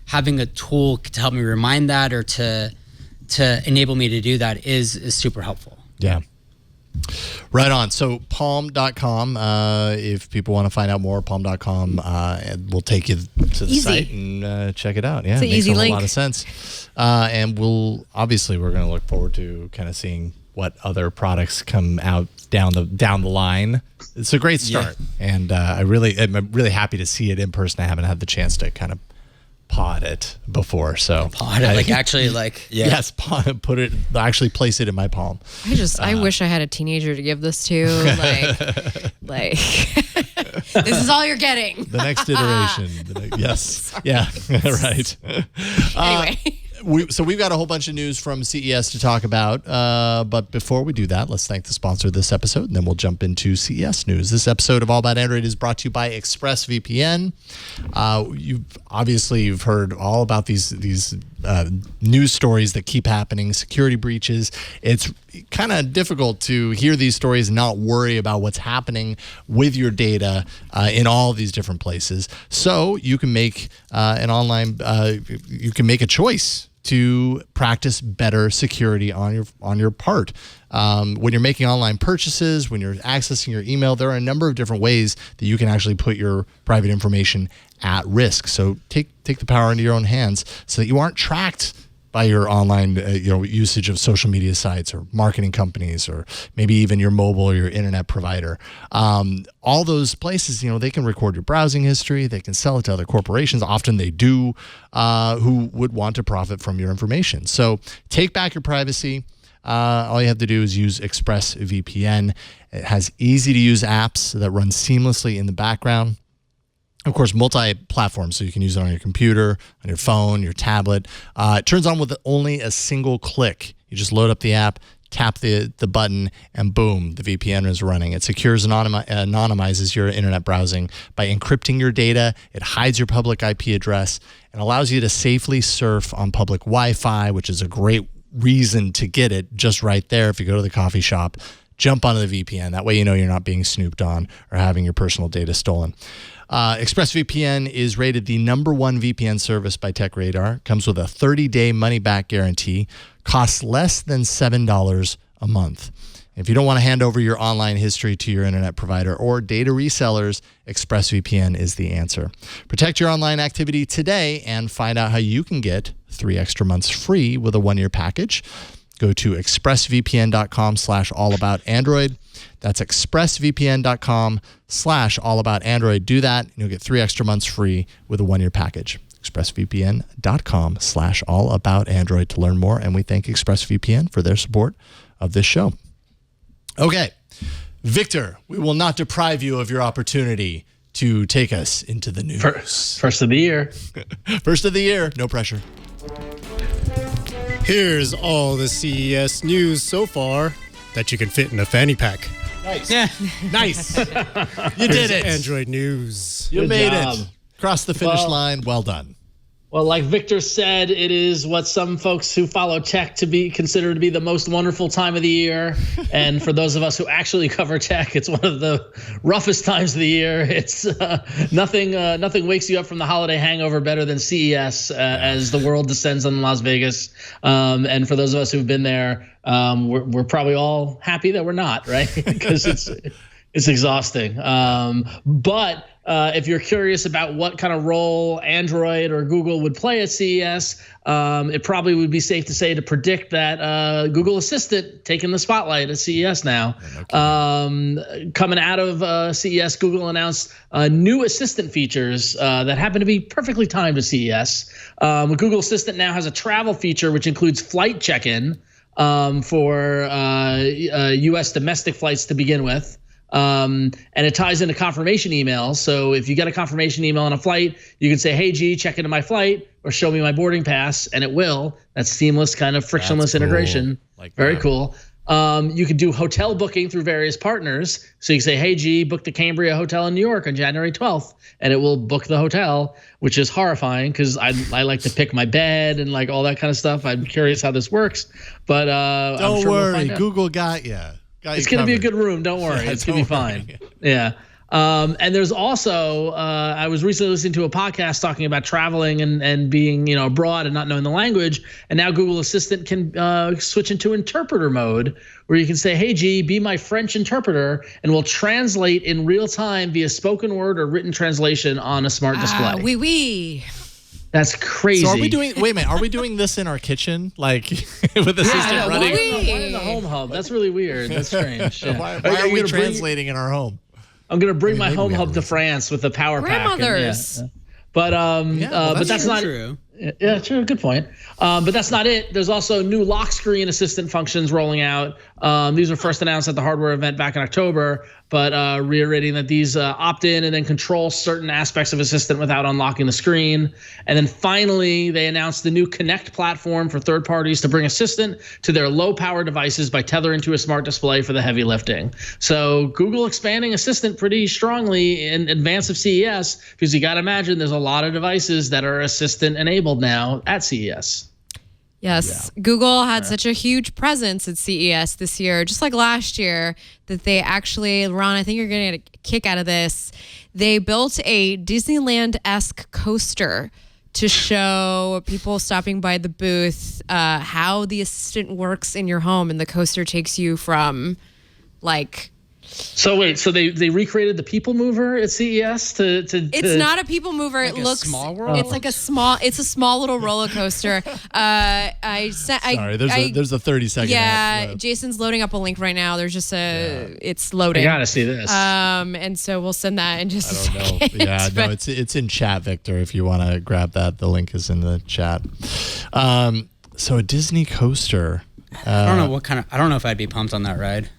F: having a tool to help me remind that or to enable me to do that is super helpful.
A: Yeah. Right on. So palm.com, if people want to find out more, palm.com, and we'll take you to the site and check it out. Yeah,
E: It's an
A: it makes
E: easy
A: a whole
E: link.
A: lot of sense. And we're going to look forward to kind of seeing what other products come out down the line. It's a great start. And I'm really happy to see it in person. I haven't had the chance to kind of pod it before, so yes, put it, actually place it in my palm.
E: I wish I had a teenager to give this to. This is all you're getting.
A: The next iteration. Yes. Yeah. Right.
E: Anyway.
A: We've got a whole bunch of news from CES to talk about. But before we do that, let's thank the sponsor of this episode, and then we'll jump into CES news. This episode of All About Android is brought to you by Expressvpn. You've heard all about these news stories that keep happening, security breaches. It's kind of difficult to hear these stories and not worry about what's happening with your data in all of these different places. So you can make you can make a choice to practice better security on your part. When you're making online purchases, when you're accessing your email, there are a number of different ways that you can actually put your private information at risk. So take the power into your own hands so that you aren't tracked by your online usage of social media sites or marketing companies, or maybe even your mobile or your internet provider. All those places, they can record your browsing history. They can sell it to other corporations. Often they do, who would want to profit from your information. So take back your privacy. All you have to do is use Expressvpn. It has easy to use apps that run seamlessly in the background. Of course, multi-platform, so you can use it on your computer, on your phone, your tablet. It turns on with only a single click. You just load up the app, tap the button, and boom, the VPN is running. It secures and anonymizes your internet browsing by encrypting your data. It hides your public IP address and allows you to safely surf on public Wi-Fi, which is a great reason to get it just right there. If you go to the coffee shop, jump onto the VPN. That way you're not being snooped on or having your personal data stolen. ExpressVPN is rated the #1 VPN service by TechRadar. Comes with a 30-day money-back guarantee. Costs less than $7 a month. If you don't want to hand over your online history to your internet provider or data resellers, ExpressVPN is the answer. Protect your online activity today and find out how you can get 3 extra months free with a 1-year package. Go to expressvpn.com/allaboutandroid. That's expressvpn.com/allaboutandroid. Do that, and you'll get 3 extra months free with a 1-year package. expressvpn.com/allaboutandroid to learn more, and we thank ExpressVPN for their support of this show. Okay, Victor, we will not deprive you of your opportunity to take us into the news.
D: First of the year.
A: First of the year, no pressure.
H: Here's all the CES news so far that you can fit in a fanny pack.
A: Nice. Yeah. Nice. You did it.
H: Android news.
A: You
D: Good
A: made
D: job.
A: it. Crossed the finish line. Well done.
D: Well, like Victor said, it is what some folks who follow tech consider to be the most wonderful time of the year. And for those of us who actually cover tech, it's one of the roughest times of the year. It's nothing wakes you up from the holiday hangover better than CES as the world descends on Las Vegas. And for those of us who've been there, we're probably all happy that we're not, right? Because it's exhausting. But if you're curious about what kind of role Android or Google would play at CES, it probably would be safe to say to predict that Google Assistant taking the spotlight at CES now. Coming out of CES, Google announced new Assistant features that happen to be perfectly timed to CES. Google Assistant now has a travel feature which includes flight check-in for U.S. domestic flights to begin with. And it ties into confirmation emails. So if you get a confirmation email on a flight, you can say, "Hey G, check into my flight," or "Show me my boarding pass," and it will. That's seamless, kind of frictionless integration. Very cool. You can do hotel booking through various partners. So you can say, "Hey G, book the Cambria Hotel in New York on January 12th," and it will book the hotel, which is horrifying because I like to pick my bed and like all that kind of stuff. I'm curious how this works, but
A: don't worry, Google got you.
D: It's going to be a good room. Don't worry. It's going to be fine. Yeah. And there's also, I was recently listening to a podcast talking about traveling and being, abroad and not knowing the language. And now Google Assistant can switch into interpreter mode where you can say, "Hey, G, be my French interpreter," and will translate in real time via spoken word or written translation on a smart display.
E: Oui, oui.
D: That's crazy.
A: So wait a minute, are we doing this in our kitchen? Like with Assistant running?
D: Why in the home hub? That's really weird. That's strange. Yeah.
A: Why are we translating in our home?
D: I'm going to bring my home hub to France with the power pack.
E: Grandmothers.
D: But that's not
F: true.
D: Yeah, true. Good point. But that's not it. There's also new lock screen assistant functions rolling out. These were first announced at the hardware event back in October, but reiterating that these opt in and then control certain aspects of Assistant without unlocking the screen. And then finally, they announced the new Connect platform for third parties to bring Assistant to their low power devices by tethering to a smart display for the heavy lifting. So Google expanding Assistant pretty strongly in advance of CES, because you got to imagine there's a lot of devices that are Assistant enabled now at CES.
E: Yes, yeah. Google had such a huge presence at CES this year, just like last year, that they actually, Ron, I think you're going to get a kick out of this. They built a Disneyland-esque coaster to show people stopping by the booth how the assistant works in your home, and the coaster takes you from like.
D: So wait, so they recreated the People Mover at CES to
E: It's not a people mover.
F: Like
E: it
F: a
E: looks
F: small world?
E: It's like a small little roller coaster.
A: Sorry, there's a 30-second.
E: Yeah, Jason's loading up a link right now. There's just it's loading.
D: I gotta see this.
E: And so we'll send that in just a second.
A: Yeah, no, it's in chat, Victor. If you want to grab that, the link is in the chat. So a Disney coaster.
F: I don't know I don't know if I'd be pumped on that ride.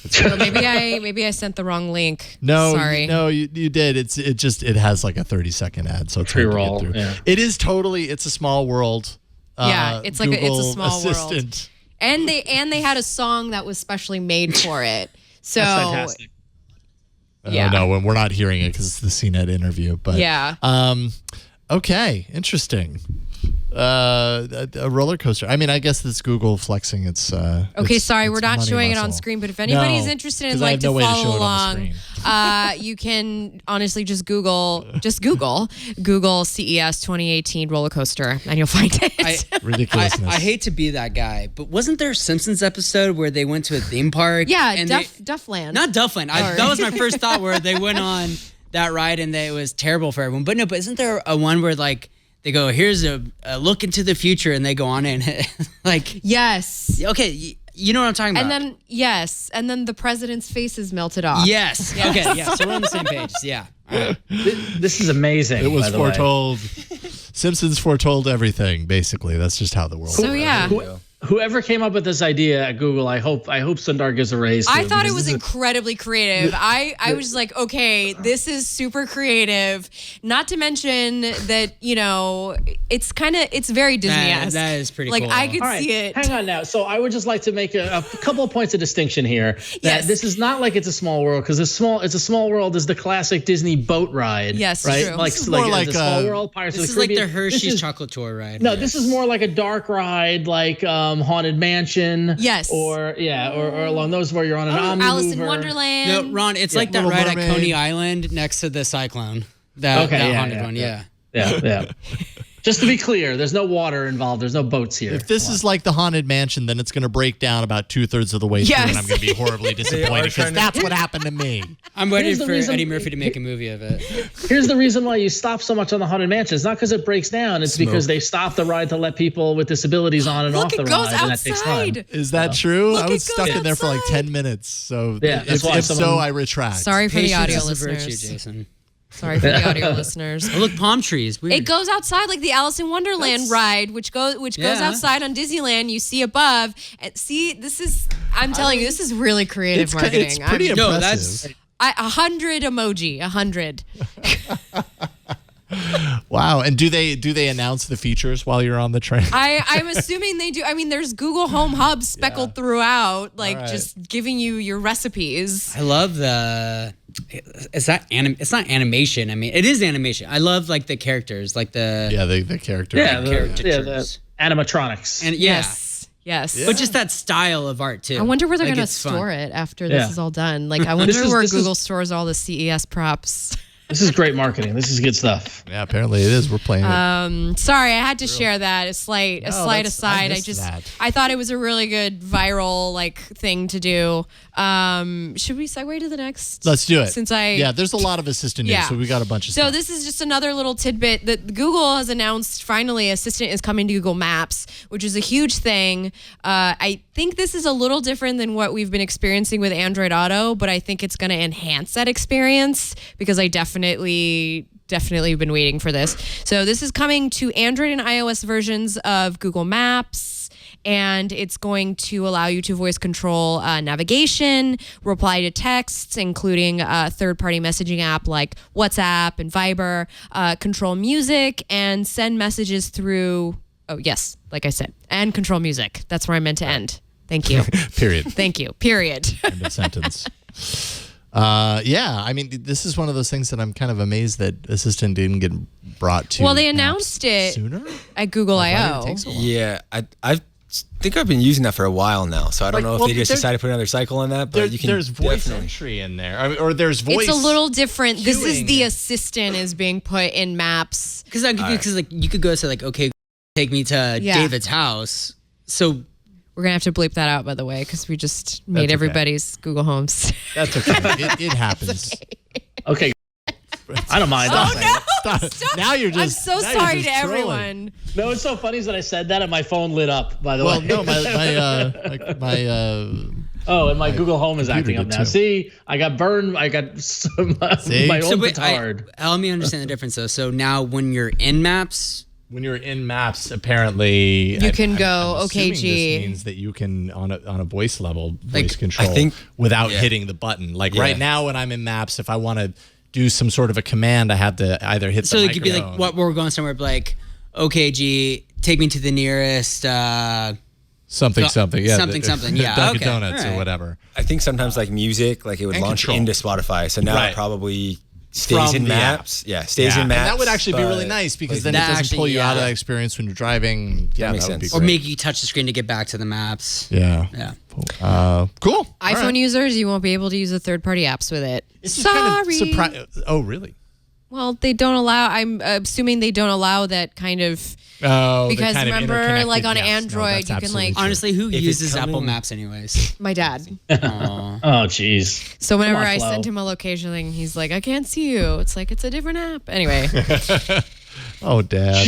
E: So maybe I sent the wrong link.
A: No,
E: sorry.
A: No, you did. It has like a 30-second ad, so it's hard to get through.
D: Yeah.
A: It is totally. It's a small world.
E: Yeah, it's like it's a small
A: assistant.
E: world. And they had a song that was specially made for it. So
D: That's fantastic.
E: Yeah.
A: No, we're not hearing it because it's the CNET interview. But
E: yeah.
A: Okay, interesting. A roller coaster. I mean, I guess that's Google flexing its.
E: Okay, sorry, we're not
A: money
E: muscle. It on
A: muscle.
E: screen, but if anybody's interested and like to follow along, you can honestly just Google CES 2018 roller coaster, and you'll find it.
A: Ridiculousness.
F: I hate to be that guy, but wasn't there a Simpsons episode where they went to a theme park?
E: Yeah,
F: and
E: Duffland.
F: Not Duffland. That was my first thought, where they went on that ride and it was terrible for everyone. But no, isn't there a one where like they go, here's a look into the future, and they go on and like
E: yes.
F: Okay, you know what I'm talking about.
E: And then the president's face is melted off.
F: Yes. Okay. Yeah. So we're on the same page. Yeah. All right.
D: This is amazing.
A: It was
D: by the way.
A: foretold. Simpsons foretold everything. Basically, that's just how the world.
E: So
A: works.
E: yeah.
D: Whoever came up with this idea at Google, I hope Sundar gives a raise.
E: I thought it was incredibly creative. I was like, okay, this is super creative. Not to mention that, it's very Disney-esque.
F: That is pretty
E: cool. Like, I could
D: All right,
E: see it.
D: Hang on now. So I would just like to make a couple of points of distinction here. That
E: Yes.
D: This is not like It's a Small World, because It's a Small World is the classic Disney boat ride.
E: Yes,
D: right?
E: true.
D: Like,
A: This is more like
D: It's a Small World, Pirates
F: This
D: of
F: is
D: the
F: like
D: Caribbean.
F: the Hershey's chocolate tour ride.
D: No, this is more like a dark ride, like Haunted Mansion.
E: Yes.
D: Or along those where you're on an omni
E: Alice in
D: mover.
E: Wonderland.
F: No, Ron, it's like that
A: Little
F: ride
A: Mermaid.
F: at Coney Island next to the Cyclone. That haunted one. Yeah.
D: Yeah. Just to be clear, there's no water involved. There's no boats here.
A: If this is like the Haunted Mansion, then it's going to break down about 2/3 of the way through, and I'm going to be horribly disappointed because that's what happened to me.
F: I'm waiting
D: Here's the
F: for
D: reason-
F: Eddie Murphy to make a movie of it.
D: Here's the reason why you stop so much on the Haunted Mansion. It's not because it breaks down. It's because they stop the ride to let people with disabilities on and
E: Look,
D: off
E: it
D: the
E: goes
D: ride, and that takes time.
E: outside.
A: Is that true?
E: Look,
A: I
E: it
A: was stuck
E: goes
A: in there for like
E: outside.
A: 10 minutes. So
D: Yeah, that's why
A: if so,
D: someone-
A: I retract.
E: Sorry for the audio
F: Patience is a virtue,
E: listeners.
F: Jason.
E: Sorry for the audio listeners.
F: Oh, look, palm trees. Weird.
E: It goes outside like the Alice in Wonderland ride, which goes outside on Disneyland. You see above. And see, this is. I'm telling you, this is really creative marketing.
A: It's pretty impressive.
F: No, that's
E: 100 emoji, 100.
A: Wow. And do they announce the features while you're on the train?
E: I'm assuming they do. I mean, there's Google Home Hub speckled throughout, like
A: right.
E: just giving you your recipes.
F: I love the. It's not animation. I mean, it is animation. I love like the characters, like the
A: the character.
D: the animatronics.
F: and
E: Yes.
F: but just that style of art too.
E: I wonder where they're
F: Like,
E: going to
F: it's fun.
E: store it after this
D: Yeah.
E: is all done. Like, I wonder
D: This is-
E: where
D: this is-
E: Google stores all the CES props.
D: This is great marketing. This is good stuff.
A: Yeah, apparently it is. We're playing it.
E: Sorry, I had to share that. A slight
A: that's- I
E: aside.
A: missed that.
E: I thought it was a really good viral thing to do. Should we segue to the next?
A: Let's do it.
E: Since
A: there's a lot of assistant news,
E: Yeah.
A: so we got a bunch of
E: So
A: stuff.
E: this is just another little tidbit that Google has announced. Finally, Assistant is coming to Google Maps, which is a huge thing. I think this is a little different than what we've been experiencing with Android Auto, but I think it's going to enhance that experience because I definitely been waiting for this. So this is coming to Android and iOS versions of Google Maps, and it's going to allow you to voice control navigation, reply to texts, including a third-party messaging app like WhatsApp and Viber, control music, and send messages through, oh, yes, like I said, and control music. That's where I meant to end. Thank you.
A: Period.
E: Thank you. Period.
A: End of sentence. I mean, this is one of those things that I'm kind of amazed that Assistant didn't get brought to.
E: Well, they
A: Maps
E: announced it
A: sooner.
E: at Google
A: Why did it
E: I/O.
A: take so long?
G: Yeah, I've think I've been using that for a while now, so I don't know if they just
A: there's-
G: decided to put another cycle on that. But you can
A: there's voice
G: definitely.
A: entry in there, or there's voice.
E: It's a little different. This is
A: queuing.
E: the assistant is being put in maps.
F: Because like you could go to like, okay, take me to
E: Yeah.
F: David's house. So
E: We're gonna have to bleep that out, by the way, because we just made
A: okay.
E: everybody's Google Homes.
A: That's okay. It happens.
D: Okay. I don't mind. I'll say it.
A: Stop. Now you're just.
E: I'm so
A: now you're
E: sorry
A: just
E: to
A: trolling.
E: everyone.
D: No, it's so funny is that I said that and my phone lit up, by the
A: Well,
D: way.
A: no, my
D: Oh, and my Google Home is acting up
A: did
D: now.
A: too.
D: See, I got burned. I got my own petard.
F: help me understand the difference though. So now when you're in maps,
A: when you're in maps, apparently
E: You can go,
A: I'm
E: okay,
A: assuming
E: G.
A: This means that you can on a voice level, voice control,
G: I think-
A: without
G: yeah.
A: hitting the button. Like
G: Yeah.
A: right now, when I'm in maps, if I want to do some sort of a command, I have to either hit
F: so
A: the
F: it could be like,
A: microphone.
F: what we're going somewhere, like, okay, G, take me to the nearest.
A: something, yeah,
F: something, yeah,
A: Dunkin'
F: okay,
A: Donuts or
F: alright.
A: whatever.
G: I think sometimes like music, like it would
A: And
G: launch
A: control.
G: into Spotify. So now
A: Right.
G: it probably stays
A: From
G: in
A: the
G: maps. Yeah, stays
A: Yeah,
G: in maps.
A: and that would actually be really
G: but,
A: nice because
G: like,
A: then it
F: that
A: doesn't
F: actually-
A: pull you out of
F: yeah.
A: that experience when you're driving. Yeah,
G: makes
A: that would be
G: sense.
F: Or
A: great.
F: make you touch the screen to get back to the maps.
A: Yeah.
F: Yeah.
A: Cool. All
E: iPhone
A: right.
E: users, you won't be able to use the third-party apps with it.
A: It's just
E: Sorry.
A: kind of oh, really?
E: Well, they don't allow. I'm assuming they don't allow that kind of.
A: Oh,
E: Because
A: kind of
E: remember,
A: interconnected-
E: like, on
A: yes,
E: Android,
A: that's
E: you can,
A: absolutely
E: like-
A: true.
F: Honestly, who
G: it's
F: uses
G: coming-
F: Apple Maps anyways?
E: My dad.
F: Aw.
D: Oh, jeez.
E: So whenever
D: on,
E: I
D: Flo.
E: send him a location thing, he's like, "I can't see you." It's like it's a different app. Anyway,
A: Oh, Dad.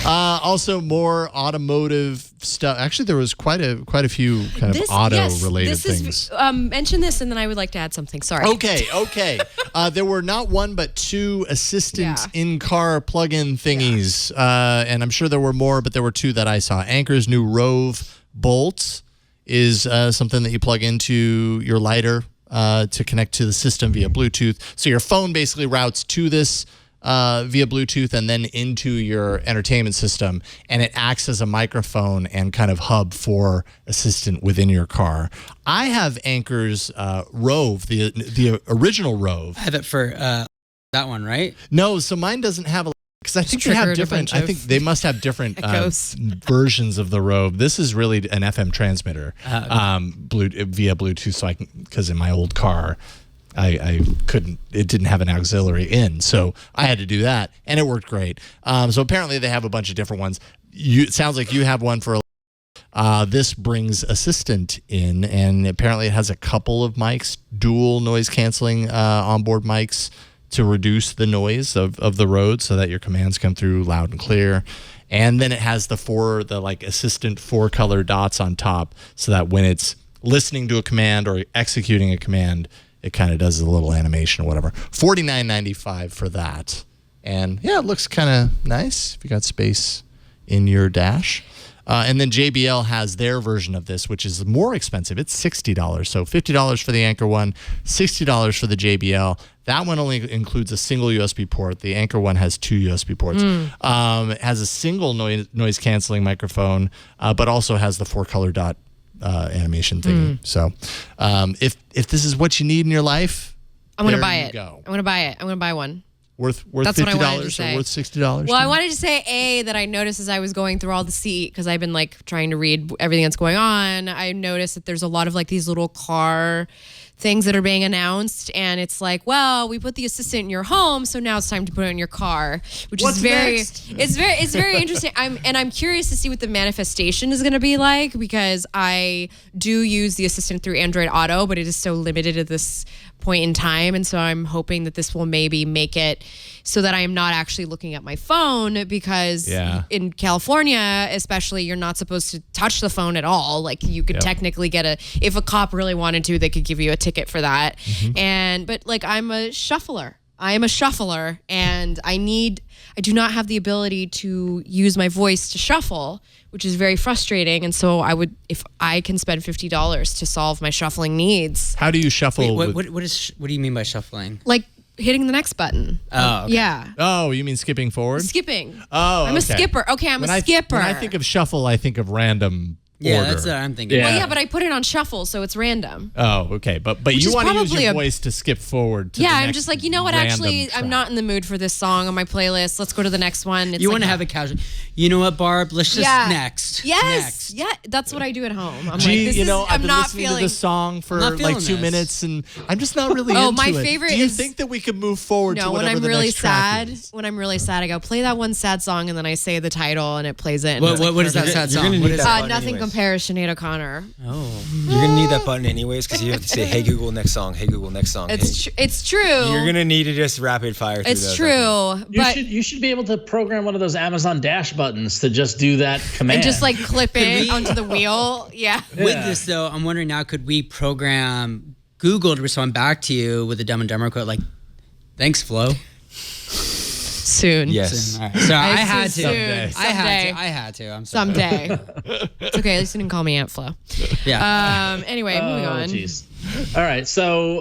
A: Also, more automotive stuff. Actually, there was quite a few kind of auto-related things.
E: Mention this, and then I would like to add something. Sorry.
A: Okay. There were not one but two assistant in-car plug-in thingies, and I'm sure there were more, but there were two that I saw. Anker's new Rove Bolt is something that you plug into your lighter to connect to the system via Bluetooth. So your phone basically routes to this via Bluetooth and then into your entertainment system, and it acts as a microphone and kind of hub for assistant within your car. I have Anker's Rove, the original Rove.
F: I have it for that one, right?
A: No, so mine doesn't have a, because I think they have
E: triggered a
A: different.
E: bunch
A: I think
E: of
A: they must have different
E: echoes.
A: versions of the Rove. This is really an FM transmitter, via Bluetooth. So I can, because in my old car, I couldn't. It didn't have an auxiliary in, so I had to do that, and it worked great. So apparently they have a bunch of different ones. It sounds like you have one for. This brings Assistant in, and apparently it has a couple of mics, dual noise canceling onboard mics to reduce the noise of the road, so that your commands come through loud and clear. And then it has the like Assistant 4-color dots on top, so that when it's listening to a command or executing a command, it kind of does a little animation or whatever. $49.95 for that. And yeah, it looks kind of nice if you got space in your dash. And then JBL has their version of this, which is more expensive. It's $60. So $50 for the Anker one, $60 for the JBL. That one only includes a single USB port. The Anker one has 2 USB ports. It has a single noise canceling microphone, but also has the 4-color dot animation thing. So if this is what you need in your life,
E: I'm gonna
A: there
E: buy
A: you
E: it.
A: go.
E: I'm gonna buy it. I'm gonna buy one.
A: Worth
E: That's what I wanted to
A: $50
E: say.
A: or worth $60?
E: Well, I wanted to say that I noticed as I was going through all the seat, because I've been like trying to read everything that's going on. I noticed that there's a lot of like these little car things that are being announced, and it's like, well, we put the assistant in your home, so now it's time to put it in your car, which
A: What's
E: is very,
A: next?
E: it's very interesting. I'm curious to see what the manifestation is going to be like, because I do use the assistant through Android Auto, but it is so limited at this point in time, and so I'm hoping that this will maybe make it so that I am not actually looking at my phone, because in California especially, you're not supposed to touch the phone at all. Like you could technically get if a cop really wanted to, they could give you a ticket for that. But like I'm a shuffler, and I do not have the ability to use my voice to shuffle, which is very frustrating. And so if I can spend $50 to solve my shuffling needs.
A: How do you shuffle?
F: Wait, what do you mean by shuffling?
E: Like hitting the next button.
F: Oh, okay.
E: Yeah.
A: Oh, you mean skipping forward?
E: Skipping.
A: Oh,
E: I'm a
A: okay.
E: skipper. Okay, I'm a skipper.
A: When I think of shuffle, I think of random
F: Yeah,
A: order.
F: that's what I'm thinking.
D: Yeah.
E: Well, yeah, but I put it on shuffle, so it's random.
A: Oh, okay. But you
E: is
A: want to use
E: probably
A: your
E: a-
A: voice to skip forward to
E: Yeah,
A: the
E: I'm
A: next
E: just like, you know what?
A: random
E: Actually,
A: track.
E: I'm not in the mood for this song on my playlist. Let's go to the next one. It's
F: You
E: like
F: want to have a casual. You know what, Barb? Let's just next.
E: Yes.
F: Next.
E: Yeah, that's what I do at home. I'm
A: Gee,
E: like, this
A: you know,
E: is,
A: I've
E: I'm
A: been
E: not
A: listening
E: feeling.
A: to this song for
F: not
A: like
F: feeling
A: 2
F: this.
A: minutes, and I'm just not really
E: Oh,
A: into
E: my
A: it.
E: favorite
A: Do you
E: is-
A: think that we could move forward to
E: No, when
A: whatever
E: I'm
A: the
E: really
A: next track
E: sad,
A: is?
E: when I'm really sad, I go play that one sad song, and then I say the title, and it plays it. and
F: What,
E: it's like
F: what is that
E: perfect.
F: sad
G: You're gonna
F: song?
G: need
F: What is
G: that
F: that?
G: button
E: Nothing
G: anyways.
E: compares to Sinead O'Connor.
F: Oh.
G: You're gonna need that button anyways because you have to say, "Hey Google, next song." Hey Google, next song.
E: It's true.
G: You're gonna need to just rapid fire through
E: It's
G: those, I
E: true,
G: think.
E: but
D: You should be able to program one of those Amazon Dash buttons to just do that command.
E: and just like clip it
F: we-
E: onto the wheel. Yeah.
F: With this though, I'm wondering now, could we program Google to respond back to you with a Dumb and Dumber quote like, "Thanks, Flo."
E: Soon.
G: Yes.
F: All right. So I had to.
E: Soon.
A: Someday.
F: I had to. I'm sorry.
E: Someday. It's okay. At least you didn't call me Aunt Flo.
F: Yeah.
E: Anyway, moving on.
D: Jeez. All right. So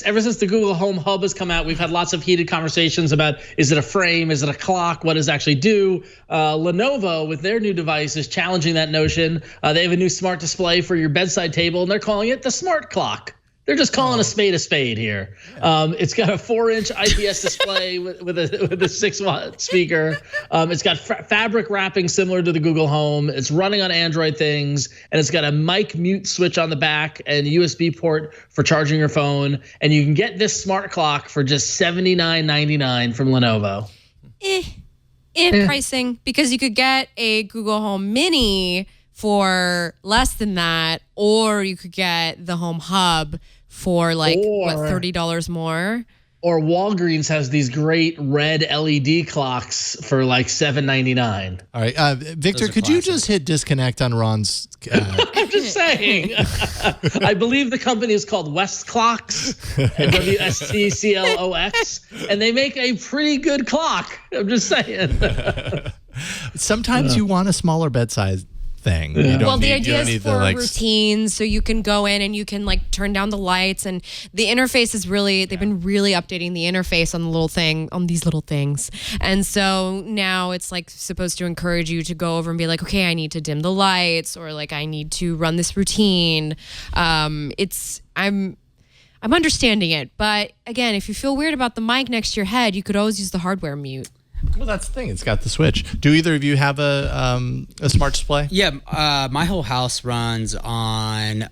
D: ever since the Google Home Hub has come out, we've had lots of heated conversations about, is it a frame? Is it a clock? What does it actually do? Lenovo, with their new device, is challenging that notion. They have a new smart display for your bedside table, and they're calling it the smart clock. They're just calling a spade here. It's got a 4-inch IPS display with a 6-watt speaker. It's got fabric wrapping similar to the Google Home. It's running on Android things, and it's got a mic mute switch on the back and a USB port for charging your phone. And you can get this smart clock for just $79.99 from Lenovo.
E: Pricing, because you could get a Google Home Mini for less than that, or you could get the Home Hub for like $30 more.
D: Or Walgreens has these great red LED clocks for like $7.99.
A: All right, Victor, could you just hit disconnect on Ron's?
D: I'm just saying. I believe the company is called West Clocks, WSTCLOX, and they make a pretty good clock. I'm just saying.
A: Sometimes you want a smaller bed size thing. You don't
E: Well, the
A: need- you
E: idea
A: don't
E: is
A: need
E: for
A: the, like,
E: routines, so you can go in and you can like turn down the lights, and the interface is really, they've been really updating the interface on the little thing, on these little things. And so now it's like supposed to encourage you to go over and be like, okay, I need to dim the lights, or like I need to run this routine. I'm understanding it, but again, if you feel weird about the mic next to your head, you could always use the hardware mute.
A: Well, that's the thing. It's got the switch. Do either of you have a smart display?
F: Yeah, my whole house runs on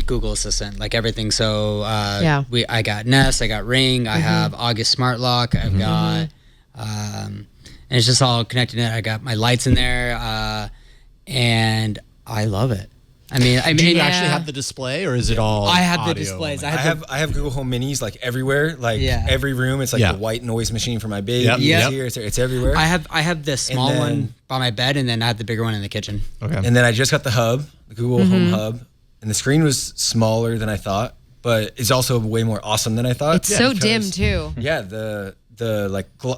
F: Google Assistant, like everything. So I got Nest, I got Ring, I have August Smart Lock, I've got, and it's just all connected in. I got my lights in there, and I love it. I mean,
A: Do you actually have the display, or is it all?
F: I have the
A: audio
F: displays.
A: only?
G: I have Google Home Minis like everywhere, like every room. It's like the white noise machine for my baby.
A: Yep.
G: It's here. It's everywhere.
F: I have the small one by my bed, and then I have the bigger one in the kitchen.
A: Okay.
G: And then I just got the hub, the Google Home Hub, and the screen was smaller than I thought, but it's also way more awesome than I thought.
E: It's so dim
G: because-
E: too.
G: Yeah, the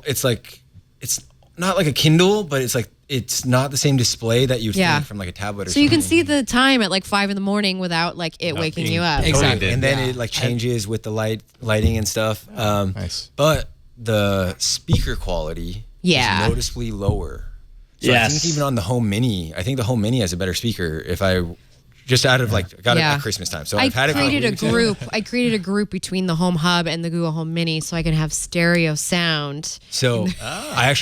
G: it's like, it's not like a Kindle, but it's not the same display that you'd think from like a tablet or
E: So
G: something.
E: you can see the time at like 5 a.m. without like it waking you up.
F: Exactly.
G: And then it like changes with the lighting and stuff.
A: Nice.
G: But the speaker quality is noticeably lower. So I think even on the Home Mini, I think the Home Mini has a better speaker. If I just out of like got it at Christmas time, so I've had it.
E: I created a group between the Home Hub and the Google Home Mini so I can have stereo sound.
G: So I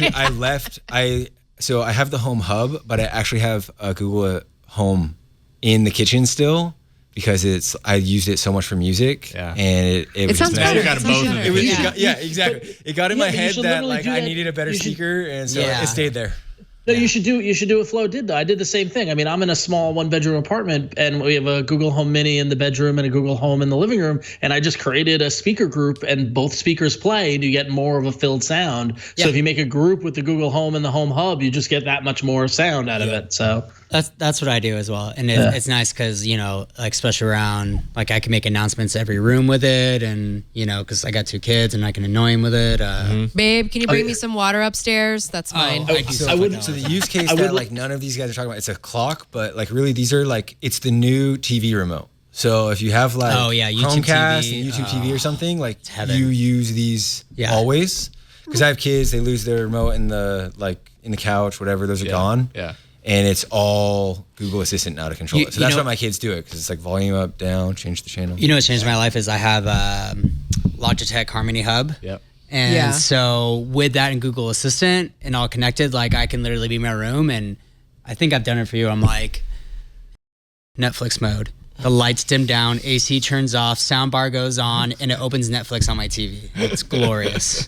G: have the Home Hub, but I actually have a Google Home in the kitchen still because I used it so much for music.
A: Yeah.
G: And it was
E: sounds
G: just
E: better.
A: You got
E: It
A: them
E: sounds
A: both in
E: better.
A: there.
G: exactly. It got in my
D: but you
G: head
D: should
G: that
D: literally
G: like
D: do
G: I
D: that.
G: needed a better
D: You should-
G: speaker, and so it stayed there.
D: No, you should do what Flo did though. I did the same thing. I mean, I'm in a small 1-bedroom apartment, and we have a Google Home Mini in the bedroom and a Google Home in the living room. And I just created a speaker group, and both speakers play, and you get more of a filled sound. So if you make a group with the Google Home and the Home Hub, you just get that much more sound out of it. So
F: That's what I do as well, and it's nice because like especially around like I can make announcements every room with it, and because I got 2 kids and I can annoy them with it.
E: Babe, can you bring me some water upstairs? That's fine.
G: So the use case that like none of these guys are talking about, it's a clock, but like really these are like, it's the new TV remote. So if you have like
F: YouTube
G: Chromecast
F: TV,
G: and YouTube TV or something, like
F: heaven.
G: you use these always. Because I have kids, they lose their remote in the couch, whatever, those are gone.
A: Yeah.
G: and it's all Google Assistant now to control it. So that's why my kids do it, because it's like volume up, down, change the channel.
F: You know what's changed my life is I have Logitech Harmony Hub.
A: Yep.
F: And so with that and Google Assistant and all connected, like I can literally be in my room, and I think I've done it for you. I'm like, Netflix mode. The lights dim down, AC turns off, soundbar goes on, and it opens Netflix on my TV. It's glorious.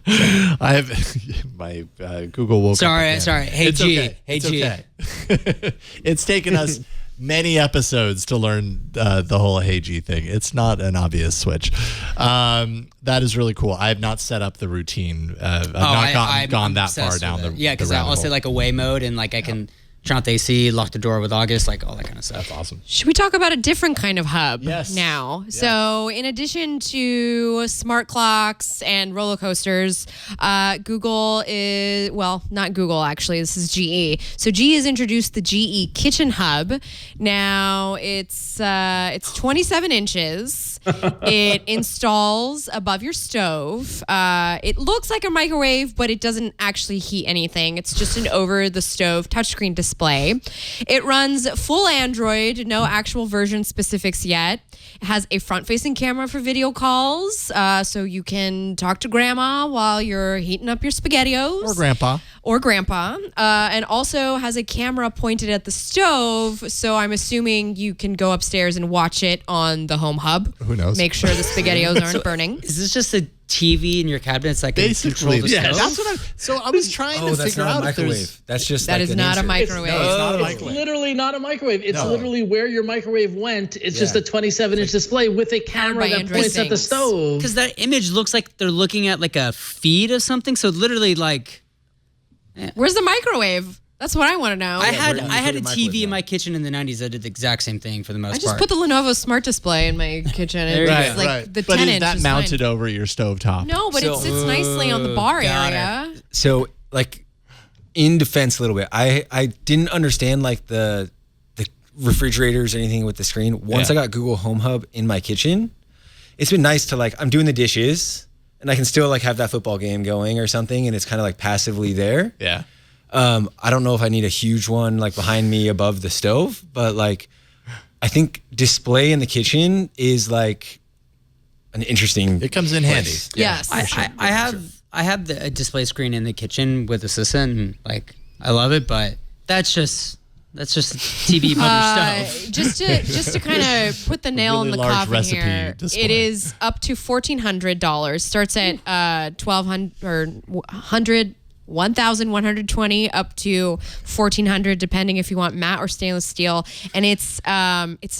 A: I have my Google woke up again.
F: Sorry. Hey,
A: it's
F: G.
A: Okay.
F: Hey,
A: it's
F: G.
A: Okay. It's taken us many episodes to learn the whole Hey G thing. It's not an obvious switch. That is really cool. I have not set up the routine. I've gone that far down the
F: Yeah, because I'll say like away mode, and like I can turn off the AC, lock the door with August, like all that kind of stuff.
A: That's awesome.
E: Should we talk about a different kind of hub now?
A: Yes.
E: So in addition to smart clocks and roller coasters, Google is, well, not Google actually, this is GE. So GE has introduced the GE Kitchen Hub. Now it's 27 inches. It installs above your stove. It looks like a microwave, but it doesn't actually heat anything. It's just an over-the-stove touchscreen display. It runs full Android, no actual version specifics yet. It has a front-facing camera for video calls, so you can talk to grandma while you're heating up your SpaghettiOs.
A: Or grandpa.
E: And also has a camera pointed at the stove, so I'm assuming you can go upstairs and watch it on the home hub.
A: Who knows?
E: Make sure the SpaghettiOs aren't burning.
F: Is this just a TV in your cabinet? Like
A: Basically,
F: control the stove?
A: that's what I was trying to
G: that's
A: figure
G: not
A: out.
G: a microwave. That's just
E: That
G: like
E: is not a
G: insert.
E: microwave.
A: It's not a
D: It's
A: microwave.
D: literally not a microwave. It's literally where your microwave went. It's just a 27-inch display with a camera that points at the stove.
F: Because that image looks like they're looking at like a feed of something. So literally, like,
E: Where's the microwave? That's what I want to know.
F: I had
G: where do you
F: a
G: put your microwave
F: TV in
G: now?
F: my kitchen in the 90s that did the exact same thing for the most
E: I
F: part.
E: just put the Lenovo Smart Display in my kitchen.
F: There you
E: It's
F: go.
E: like the
A: But
E: 10
A: is
E: inch
A: that
E: is
A: mounted
E: fine.
A: over your stovetop?
E: No, but it sits nicely on the bar
F: got
E: area.
G: So, like, in defense a little bit, I didn't understand like the refrigerators or anything with the screen. Once I got Google Home Hub in my kitchen, it's been nice to like, I'm doing the dishes and I can still like have that football game going or something, and it's kind of like passively there.
A: Yeah.
G: I don't know if I need a huge one like behind me above the stove, but like I think display in the kitchen is like an interesting.
A: It comes in handy.
E: Yes.
F: I have the display screen in the kitchen with Assistant, and like I love it, but that's just TV above your stove.
E: Just to kind of put the nail
A: really
E: in the
A: large
E: coffin
A: recipe
E: here,
A: display.
E: it is up to $1,400. Starts at $1,200 or $1,120 up to $1,400, depending if you want matte or stainless steel. And it's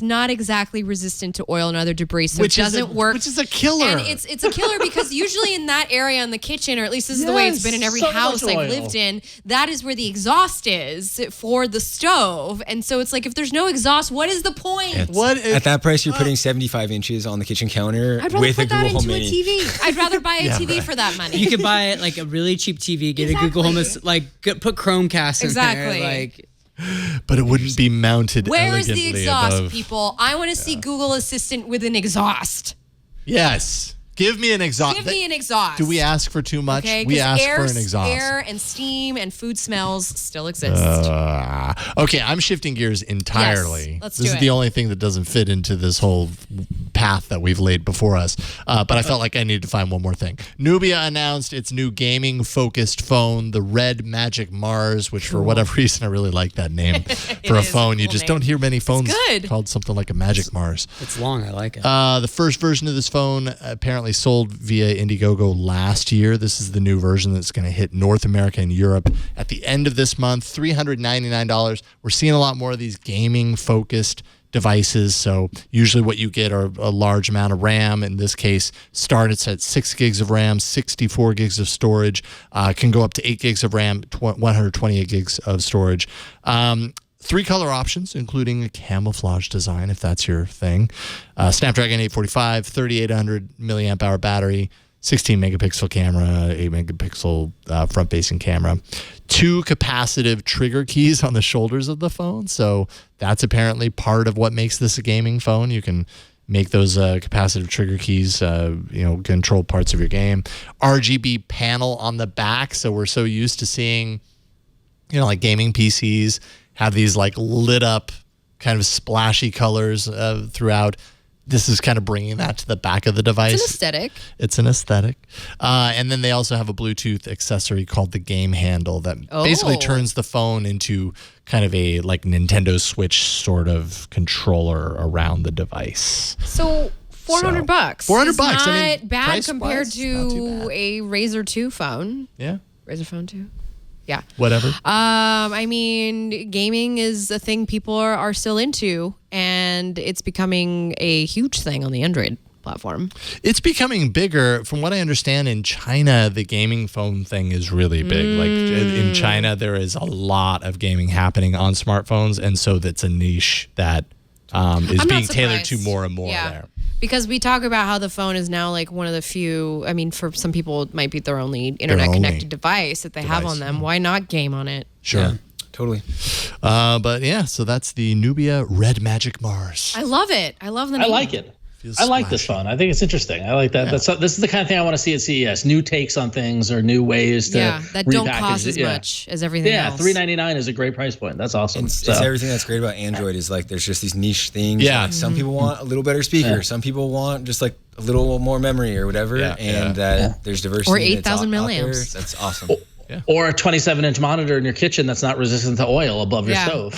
E: not exactly resistant to oil and other debris, so it doesn't work.
A: Which is a killer.
E: And it's a killer because usually in that area in the kitchen, or at least this is the way it's been in every
D: so
E: house
D: much
E: I've
D: oil.
E: lived in, that is where the exhaust is for the stove. And so it's like, if there's no exhaust, what is the point?
G: At that price, you're putting 75 inches on the kitchen counter
E: I'd rather
G: with a
E: put that
G: Google Home
E: into a
G: Mini.
E: TV. I'd rather buy a TV for that money.
F: You could buy like a really cheap TV, get a Google Home, put Chromecast in
E: Exactly.
F: there, like.
A: But it wouldn't be mounted
E: Where is
A: elegantly
E: the exhaust,
A: above.
E: people? I want to see Google Assistant with an exhaust.
A: Yes. Give me an exhaust.
E: Give me an exhaust.
A: Do we ask for too much?
E: Okay,
A: We
E: 'cause
A: ask for an exhaust.
E: Air and steam and food smells still exist.
A: Okay, I'm shifting gears entirely.
E: Yes, let's
A: this
E: do
A: is
E: it.
A: the only thing that doesn't fit into this whole path that we've laid before us. But I felt like I needed to find one more thing. Nubia announced its new gaming-focused phone, the Red Magic Mars, which for whatever reason I really like that name for a
E: is a
A: phone. You
E: cool
A: just
E: name.
A: don't hear many phones
E: good.
A: called something like a Magic Mars.
F: It's long. I like it.
A: The first version of this phone apparently sold via Indiegogo last year. This is the new version that's going to hit North America and Europe at the end of this month, $399. We're seeing a lot more of these gaming-focused devices. So usually what you get are a large amount of RAM. In this case, starts at 6 gigs of RAM, 64 gigs of storage, can go up to 8 gigs of RAM, 128 gigs of storage. 3 color options, including a camouflage design, if that's your thing. Snapdragon 845, 3800 milliamp hour battery, 16 megapixel camera, 8 megapixel front-facing camera. 2 capacitive trigger keys on the shoulders of the phone. So that's apparently part of what makes this a gaming phone. You can make those capacitive trigger keys, control parts of your game. RGB panel on the back. So we're so used to seeing like gaming PCs have these like lit up kind of splashy colors throughout. This is kind of bringing that to the back of the device.
E: It's an aesthetic.
A: It's an aesthetic. And then they also have a Bluetooth accessory called the Game Handle that basically turns the phone into kind of a like Nintendo Switch sort of controller around the device.
E: So $400.
A: $400.
E: Is not
A: I mean,
E: bad compared
A: price-wise, not too
E: to
A: bad.
E: a Razr 2 phone.
A: Yeah.
E: Razr phone 2. Yeah.
A: Whatever.
E: I mean, gaming is a thing people are still into, and it's becoming a huge thing on the Android platform.
A: It's becoming bigger. From what I understand, in China, the gaming phone thing is really big. Like in China, there is a lot of gaming happening on smartphones, and so that's a niche that is being tailored to more and more there.
E: Because we talk about how the phone is now like one of the few, I mean, for some people, it might be their only internet-connected device that they have on them. Why not game on it?
A: Sure.
G: Yeah, totally.
A: But yeah, so that's the Nubia Red Magic Mars.
E: I love it. I love the name.
D: I like it. I like this phone. I think it's interesting. I like that. This is the kind of thing I want to see at CES. New takes on things or new ways to
E: that don't
D: repackage
E: cost
D: it.
E: as much as everything else.
D: Yeah, $399 is a great price point. That's awesome.
G: It's everything that's great about Android is like there's just these niche things.
A: Yeah.
G: Like some people want a little better speaker. Some people want just like a little more memory or whatever. There's diversity.
E: Or 8,000 milliamps.
G: That's awesome.
D: Or a 27-inch monitor in your kitchen that's not resistant to oil above your stove.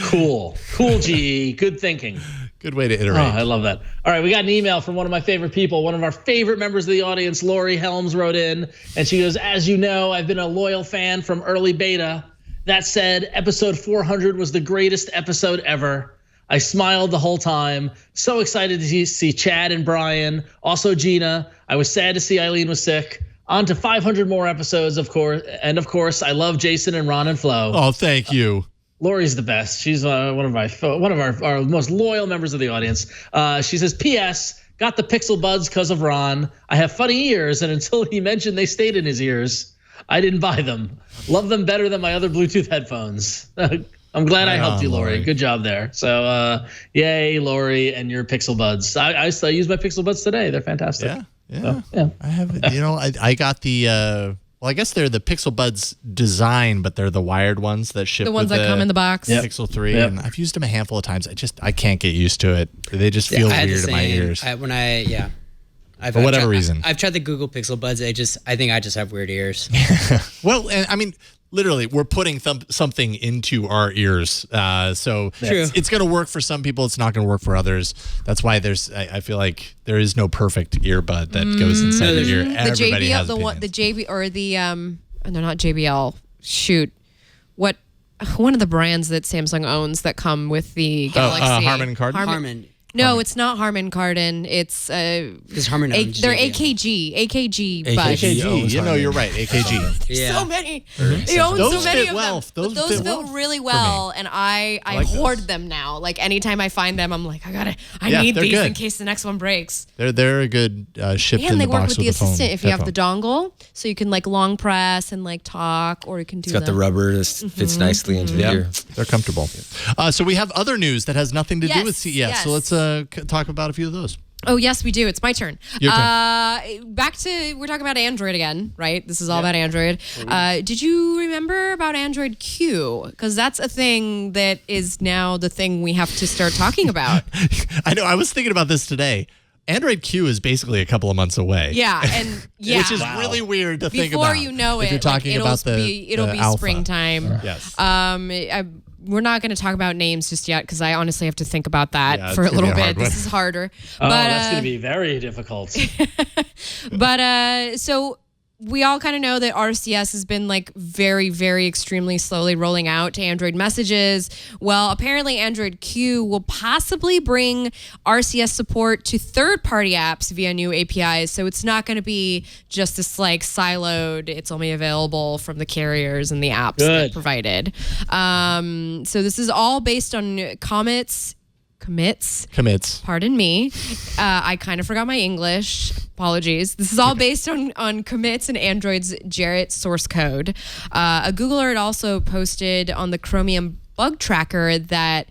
D: Cool, GE. Good thinking.
A: Good way to iterate.
D: Oh, I love that. All right, we got an email from one of my favorite people. One of our favorite members of the audience, Lori Helms, wrote in, and she goes, as you know, I've been a loyal fan from early beta. That said, episode 400 was the greatest episode ever. I smiled the whole time. So excited to see Chad and Brian. Also Gina. I was sad to see Eileen was sick. On to 500 more episodes, of course. And of course, I love Jason and Ron and Flo.
A: Oh, thank you.
D: Lori's the best. She's one of our most loyal members of the audience. She says, P.S. Got the Pixel Buds because of Ron. I have funny ears, and until he mentioned they stayed in his ears, I didn't buy them. Love them better than my other Bluetooth headphones. I'm glad I helped you, Lori. Good job there. So, yay, Lori, and your Pixel Buds. I use my Pixel Buds today. They're fantastic.
A: Yeah.
D: So,
A: I have, I got the, well, I guess they're the Pixel Buds design, but they're the wired ones that ship.
E: The ones that come in the box.
A: Pixel 3, and I've used them a handful of times. I can't get used to it. They just feel weird in my ears.
F: For
A: whatever reason.
F: I've tried the Google Pixel Buds. I think I just have weird ears.
A: Well, and I mean, literally, we're putting something into our ears. So it's going to work for some people. It's not going to work for others. That's why I feel like there is no perfect earbud that goes inside your ear. Everybody has opinions.
E: The JB or the no, not JBL. Shoot, what? One of the brands that Samsung owns that come with the Galaxy.
A: Harman Kardon.
F: Harman.
E: No, it's not Harman Kardon. It's
F: because Harman owns
E: they're
F: JBL.
E: AKG buds.
A: AKG. You're right. AKG.
F: Yeah.
E: So many. They own so many of them. Those fit
A: well
E: really well, and I
A: like
E: hoard
A: those.
E: them now. Like anytime I find them, I'm like, I need these in case the next one breaks.
A: They're a good shipped in
E: And
A: the
E: they work
A: box
E: with the assistant
A: phone.
E: if you have the dongle, so you can like long press and like talk, or you can do.
G: It's got the rubber that fits nicely into the ear.
A: They're comfortable. So we have other news that has nothing to do with CES.
E: Yes.
A: So let's talk about a few of those.
E: Oh, yes, we do. It's my turn.
A: Your turn.
E: Back to, we're talking about Android again, right? This is all about Android. Did you remember about Android Q? Because that's a thing that is now the thing we have to start talking about.
A: I know. I was thinking about this today. Android Q is basically a couple of months away.
E: Yeah, and
A: Which is really weird to think about.
E: Before you know it,
A: if you're talking about
E: it'll be
A: alpha.
E: springtime.
A: Yes.
E: We're not going to talk about names just yet because I honestly have to think about that for a
A: it's gonna
E: little
A: be a hard
E: bit.
A: one.
E: This is harder.
D: Oh, that's going to be very difficult.
E: But so we all kind of know that RCS has been like very, very extremely slowly rolling out to Android messages. Well, apparently Android Q will possibly bring RCS support to third-party apps via new APIs. So it's not going to be just this like siloed, it's only available from the carriers and the apps that are provided. So this is all based on commits. Pardon me. I kind of forgot my English. Apologies. This is all based on commits and Android's Jarrett source code. A Googler had also posted on the Chromium bug tracker that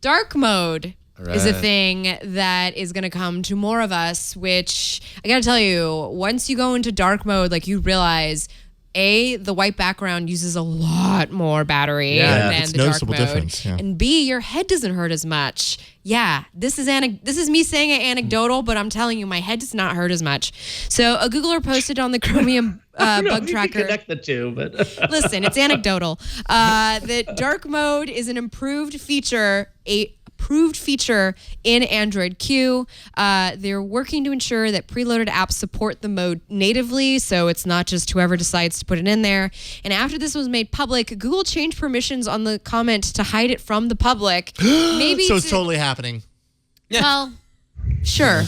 E: dark mode is a thing that is going to come to more of us, which I got to tell you, once you go into dark mode, like you realize the white background uses a lot more battery
A: Yeah,
E: than
A: it's
E: the dark
A: noticeable
E: mode.
A: difference, yeah.
E: And B, your head doesn't hurt as much. Yeah, this is me saying it anecdotal, but I'm telling you, my head does not hurt as much. So a Googler posted on the Chromium bug tracker.
D: Connect the two, but
E: Listen, it's anecdotal. That dark mode is an improved feature in Android Q. They're working to ensure that preloaded apps support the mode natively, so it's not just whoever decides to put it in there. And after this was made public, Google changed permissions on the comment to hide it from the public. Maybe
A: So it's totally happening.
E: Well, sure.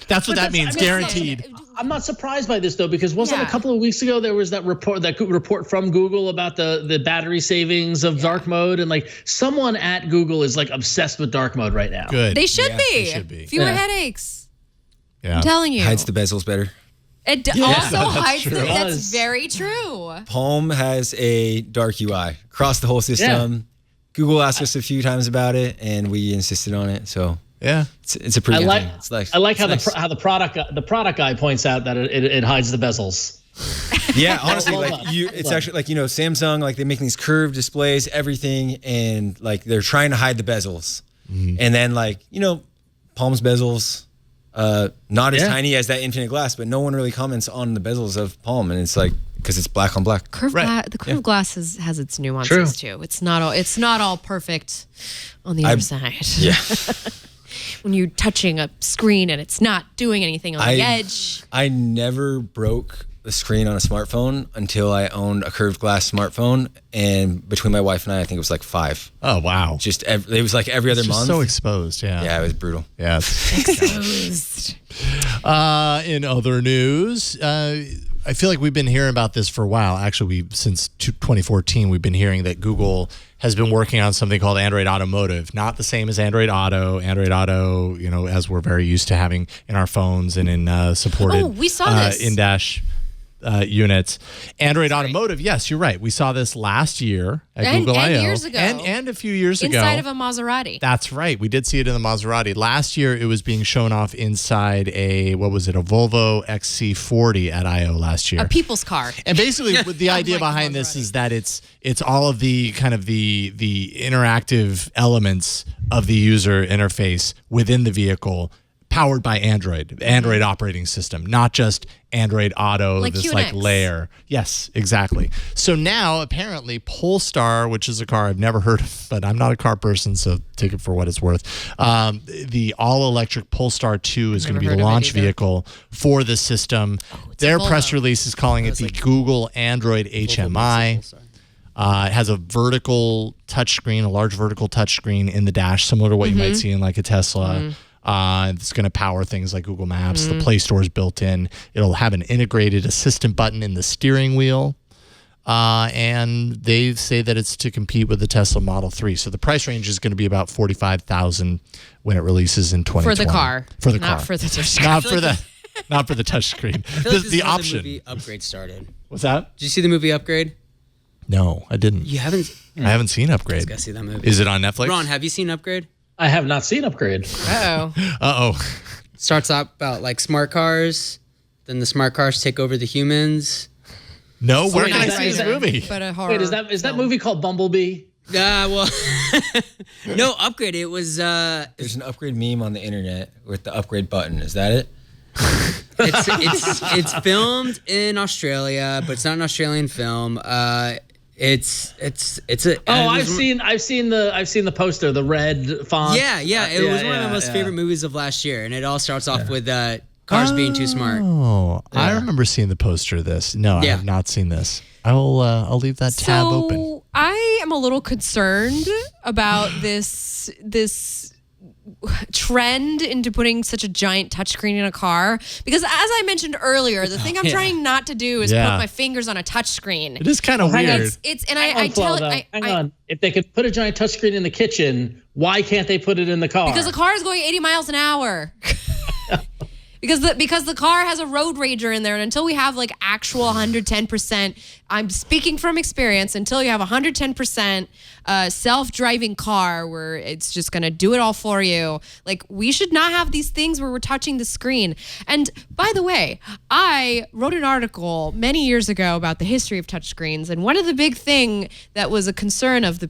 A: That's what that means,
D: guaranteed.
A: guaranteed.
D: I'm not surprised by this though, because wasn't
E: Yeah.
D: a couple of weeks ago there was that report from Google about the battery savings of dark mode, and like someone at Google is like obsessed with dark mode right now.
A: Good.
E: They should be.
A: they should be.
E: Fewer
D: Yeah.
E: headaches.
A: Yeah.
E: I'm telling you.
G: Hides the bezels better.
E: It also
A: that's
E: hides
A: true.
E: them.
D: It
E: That's
D: does.
E: very true.
G: Palm has a dark UI across the whole system. Google asked us a few times about it, and we insisted on it. So
A: Yeah.
G: it's a pretty good thing. It's
D: I like how
G: it's nice.
D: the product guy points out that it hides the bezels.
G: Yeah, honestly,
D: Love
G: like
D: that.
G: it's actually like, Samsung, like they make these curved displays, everything, and like they're trying to hide the bezels. And then like, Palm's bezels, not as tiny as that infinite glass, but no one really comments on the bezels of Palm, and it's like because it's black on black.
E: The
A: Right.
E: curved glass has its nuances too. It's not all perfect on the other side.
G: Yeah.
E: When you're touching a screen and it's not doing anything on the edge.
G: I never broke the screen on a smartphone until I owned a curved glass smartphone, and between my wife and I think it was like 5.
A: Oh, wow.
G: It was like every other
A: It's just
G: month.
A: so exposed, yeah.
G: Yeah, it was brutal.
A: Yeah.
E: Exposed.
A: In other news, I feel like we've been hearing about this for a while. Actually, since 2014, we've been hearing that Google has been working on something called Android Automotive. Not the same as Android Auto. Android Auto, as we're very used to having in our phones and in supported
E: we saw this.
A: in-dash units. Android Automotive, yes, you're right. We saw this last year at Google I/O.
E: years ago.
A: And a few years ago.
E: Inside of a Maserati.
A: That's right. We did see it in the Maserati. Last year, it was being shown off inside a Volvo XC40 at I/O last year.
E: A people's car.
A: And basically, the idea
E: Like
A: behind
E: Maserati.
A: this is that it's all of the kind of the interactive elements of the user interface within the vehicle, powered by Android operating system, not just Android Auto,
E: Like
A: this
E: QNX.
A: like layer. Yes, exactly. So now apparently Polestar, which is a car I've never heard of, but I'm not a car person, so take it for what it's worth. The all-electric Polestar 2 is going to be the
E: heard of it
A: launch
E: either.
A: vehicle for the system. Their
E: Volvo.
A: press release is calling it the Google Android HMI. It has a vertical touchscreen, a large vertical touchscreen in the dash, similar to what you might see in like a Tesla. It's going to power things like Google Maps. The Play Store is built in. It'll have an integrated assistant button in the steering wheel. And they say that it's to compete with the Tesla Model 3. So the price range is going to be about $45,000 when it releases in 2020.
E: For the car.
A: For the
E: Not
A: car.
E: for the touchscreen.
A: Not for the touchscreen.
F: I feel like this
A: The
F: is how
A: option.
F: the movie Upgrade started.
A: What's that?
F: Did you see the movie Upgrade?
A: No, I didn't.
F: You haven't?
A: I haven't seen Upgrade.
F: Gotta see that movie.
A: Is it on Netflix?
F: Ron, have you seen Upgrade?
D: I have not seen Upgrade.
E: Uh-oh.
A: Uh-oh.
F: Starts out about like smart cars, then the smart cars take over the humans.
A: No, where
D: wait,
A: can I
D: is
A: see
D: that-
A: this movie?
E: But a horror.
D: Wait, is that movie called Bumblebee?
F: Well, no, Upgrade. It was,
G: There's an upgrade meme on the internet with the upgrade button. Is that it?
F: it's filmed in Australia, but it's not an Australian film. It's a.
D: I've seen the poster, the red font.
F: Yeah. It was one of my most favorite movies of last year, and it all starts off with cars being too smart.
A: Oh, I remember seeing the poster of this. No, I
F: Yeah.
A: have not seen this. I'll leave that tab open.
E: So I am a little concerned about this trend into putting such a giant touchscreen in a car, because as I mentioned earlier, the thing I'm trying not to do is
A: Yeah.
E: put my fingers on a touchscreen.
A: It is kind of
D: hang on.
A: weird.
E: It's and
D: Hang
E: I
D: on,
E: tell
D: Claudia. Hang
E: I
D: on. If they could put a giant touchscreen in the kitchen, why can't they put it in the car?
E: because the car is going 80 miles an hour. Because the car has a road rager in there, and until we have like actual 110% I'm speaking from experience, until you have 110% self-driving car where it's just going to do it all for you. Like, we should not have these things where we're touching the screen. And by the way, I wrote an article many years ago about the history of touchscreens. And one of the big thing that was a concern of the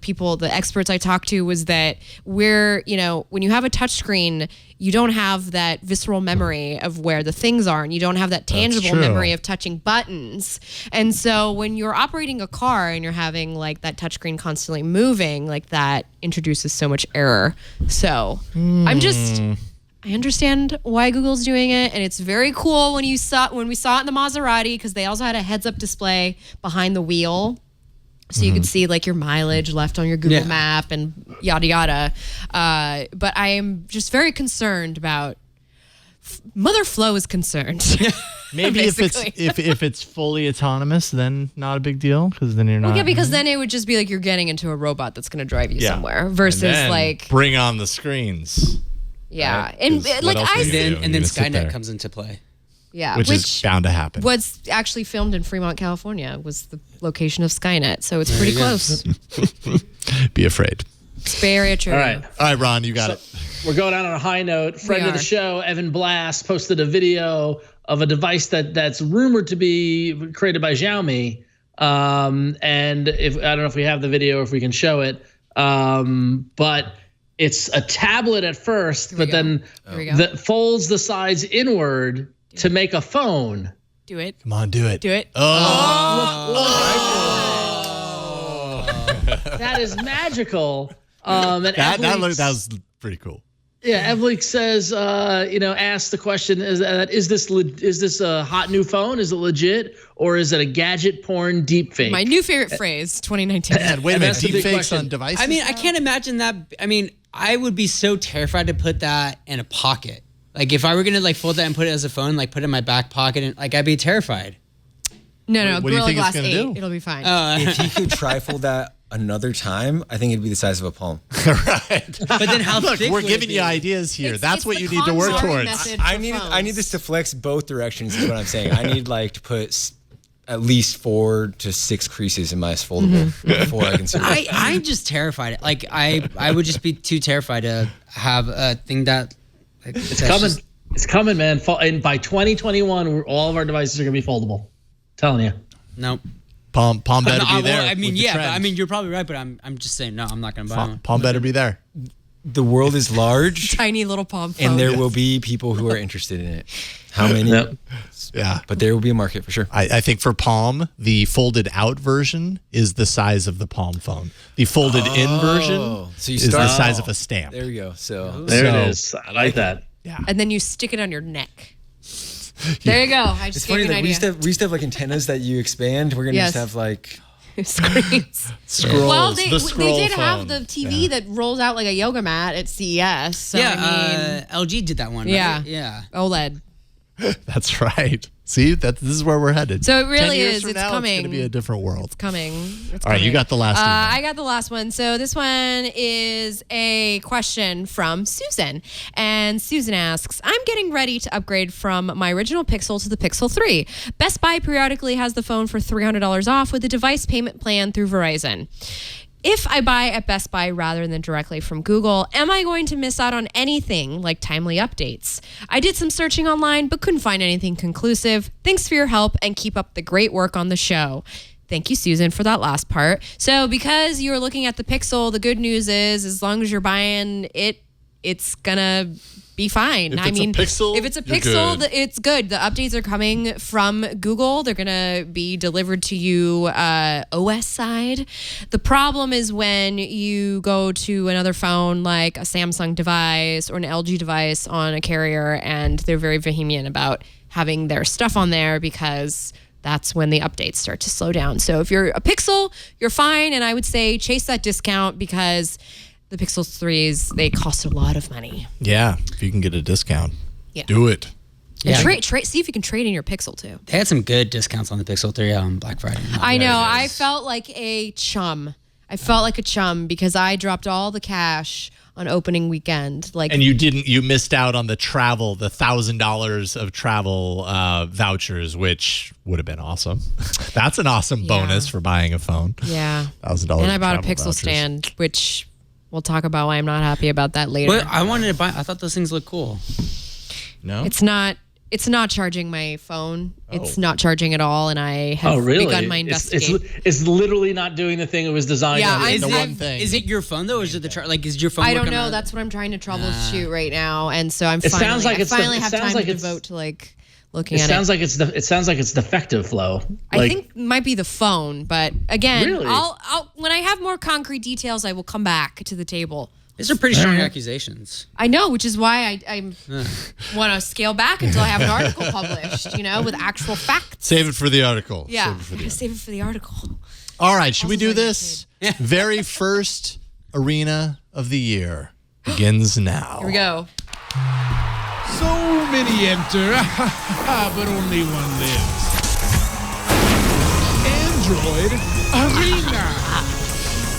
E: experts I talked to, was that when you have a touchscreen, you don't have that visceral memory of where the things are, and you don't have that tangible memory of touching buttons. And so when you're operating a car and you're having like that touchscreen constantly moving, like that introduces so much error. So I understand why Google's doing it, and it's very cool when we saw it in the Maserati, because they also had a heads-up display behind the wheel. So you could see like your mileage left on your Google map and yada yada. But I am just very concerned about Mother Flo is concerned.
A: Maybe if it's fully autonomous, then not a big deal, because then you're not.
E: Well, yeah, because then it would just be like you're getting into a robot that's going to drive you somewhere versus like
A: bring on the screens.
E: Yeah,
A: right?
E: and like
F: and then Skynet comes into play.
E: Yeah,
A: which is bound to happen.
E: What's actually filmed in Fremont, California, was the location of Skynet, so it's pretty close.
A: Be afraid.
E: It's Bay Area true.
D: All right,
A: Ron, you got it.
D: We're going out on a high note. Friend of the show, Evan Blass, posted a video of a device that's rumored to be created by Xiaomi. And I don't know if we have the video or if we can show it, but it's a tablet at first, but then that folds the sides inward to make a phone.
E: Do it.
A: Come on, do it.
E: Do it.
A: Oh.
D: That is magical.
A: That was pretty cool.
D: Yeah, Evlik says, ask the question: Is this a hot new phone? Is it legit, or is it a gadget porn deepfake?
E: My new favorite phrase, 2019.
A: Wait a minute, deepfakes on devices?
F: I mean, I can't imagine that. I mean, I would be so terrified to put that in a pocket. Like, if I were gonna like fold that and put it as a phone, like put it in my back pocket, and like I'd be terrified.
E: No,
A: what do you
E: Gorilla
A: think
E: Glass
A: it's
E: 8.
A: gonna do?
E: It'll be fine.
G: If you could trifold that another time, I think it'd be the size of a palm.
A: Right.
F: But then how
A: Look,
F: thick
A: we're
F: would it
A: giving
F: be?
A: you ideas here. That's
E: It's
A: what
E: the
A: you need to work
E: conjuring
A: towards.
E: method
G: I
E: for
G: need
E: phones.
G: this to flex both directions. Is what I'm saying. I need like to put at least 4 to 6 creases in my foldable before I can see it.
F: I'm just terrified. Like I would just be too terrified to have a thing that. Like,
D: It's coming. It's coming, man. And by 2021, all of our devices are gonna be foldable. Telling you.
F: Nope.
A: Palm better be there.
F: I mean,
A: with the
F: yeah, but,
A: trend.
F: I mean, you're probably right, but I'm just saying, no, I'm not gonna buy one.
A: Palm better be there.
G: The world is large,
E: Tiny little palm phone.
G: and there will be people who are interested in it. How many?
D: Yep.
A: Yeah.
G: But there will be a market for sure.
A: I think for Palm, the folded out version is the size of the Palm phone. The folded in version
G: So you
A: is the
G: start-
A: size of a stamp.
G: There we go. So
D: There it is. I like that.
A: Yeah.
E: And then you stick it on your neck. There you go. I just
G: it's
E: gave
G: funny
E: you an
G: that
E: idea.
G: we used to have like antennas that you expand. We're gonna
E: Yes.
G: just have like
E: Screens.
A: Scrolls.
E: Well,
A: the
E: they
A: scroll
E: did have
A: phone.
E: the TV that rolls out like a yoga mat at CES. So
F: Yeah, LG did that one. Right?
E: Yeah.
F: Yeah.
E: OLED.
A: That's right. See, this is where we're headed.
E: So it really
A: 10 years
E: is.
A: from
E: It's
A: now,
E: coming.
A: It's going to be a different world.
E: Coming. It's
A: All right, you
E: coming.
A: got the last email.
E: I got the last one. So this one is a question from Susan. And Susan asks, I'm getting ready to upgrade from my original Pixel to the Pixel 3. Best Buy periodically has the phone for $300 off with a device payment plan through Verizon. If I buy at Best Buy rather than directly from Google, am I going to miss out on anything like timely updates? I did some searching online, but couldn't find anything conclusive. Thanks for your help and keep up the great work on the show. Thank you, Susan, for that last part. So because you're looking at the Pixel, the good news is as long as you're buying it, it's going to be fine.
A: If it's a Pixel,
E: if it's a
A: you're
E: Pixel,
A: good.
E: it's good. The updates are coming from Google. They're going to be delivered to you OS side. The problem is when you go to another phone like a Samsung device or an LG device on a carrier and they're very vehement about having their stuff on there because that's when the updates start to slow down. So if you're a Pixel, you're fine. And I would say chase that discount because the Pixel 3s, they cost a lot of money.
A: Yeah, if you can get a discount,
E: Yeah.
A: do it.
E: And see if you can trade in your Pixel too.
F: They had some good discounts on the Pixel 3 on Black Friday.
E: I know. I felt like a chum. Because I dropped all the cash on opening weekend. Like,
A: And you missed out on the $1,000 of travel vouchers, which would have been awesome. That's an awesome bonus for buying a phone.
E: Yeah.
A: $1,000.
E: And I bought a
A: travel
E: Pixel
A: vouchers.
E: stand, which we'll talk about why I'm not happy about that later.
F: But I wanted to buy. I thought those things looked cool.
A: No?
E: It's not charging my phone. It's not charging at all, and I have begun my investigation.
D: It's literally not doing the thing it was designed
E: Yeah,
D: to do.
E: I-
A: the
E: I've-
A: one thing.
F: Is it your phone though, or is it the like? Is your phone?
E: I don't
F: working
E: know.
F: on-
E: That's what I'm trying to troubleshoot right now, and so I'm
D: It sounds like
E: I
D: it's the-
E: finally
D: it
E: have
D: sounds
E: time
D: like
E: to
D: it's-
E: devote to like looking
D: It
E: at
D: sounds
E: it.
D: like it sounds like it's defective, Flo.
E: I think it might be the phone, but again,
D: Really?
E: I'll when I have more concrete details, I will come back to the table.
F: These are pretty strong accusations.
E: I know, which is why I want to scale back until I have an article published, with actual facts.
A: Save it for the article.
E: Yeah,
A: Save it for the article.
E: save it for the article.
A: All right, should we
E: Also
A: do
E: very
A: this? Very first arena of the year begins now.
E: Here we go.
I: So many enter, but only one lives. Android Arena.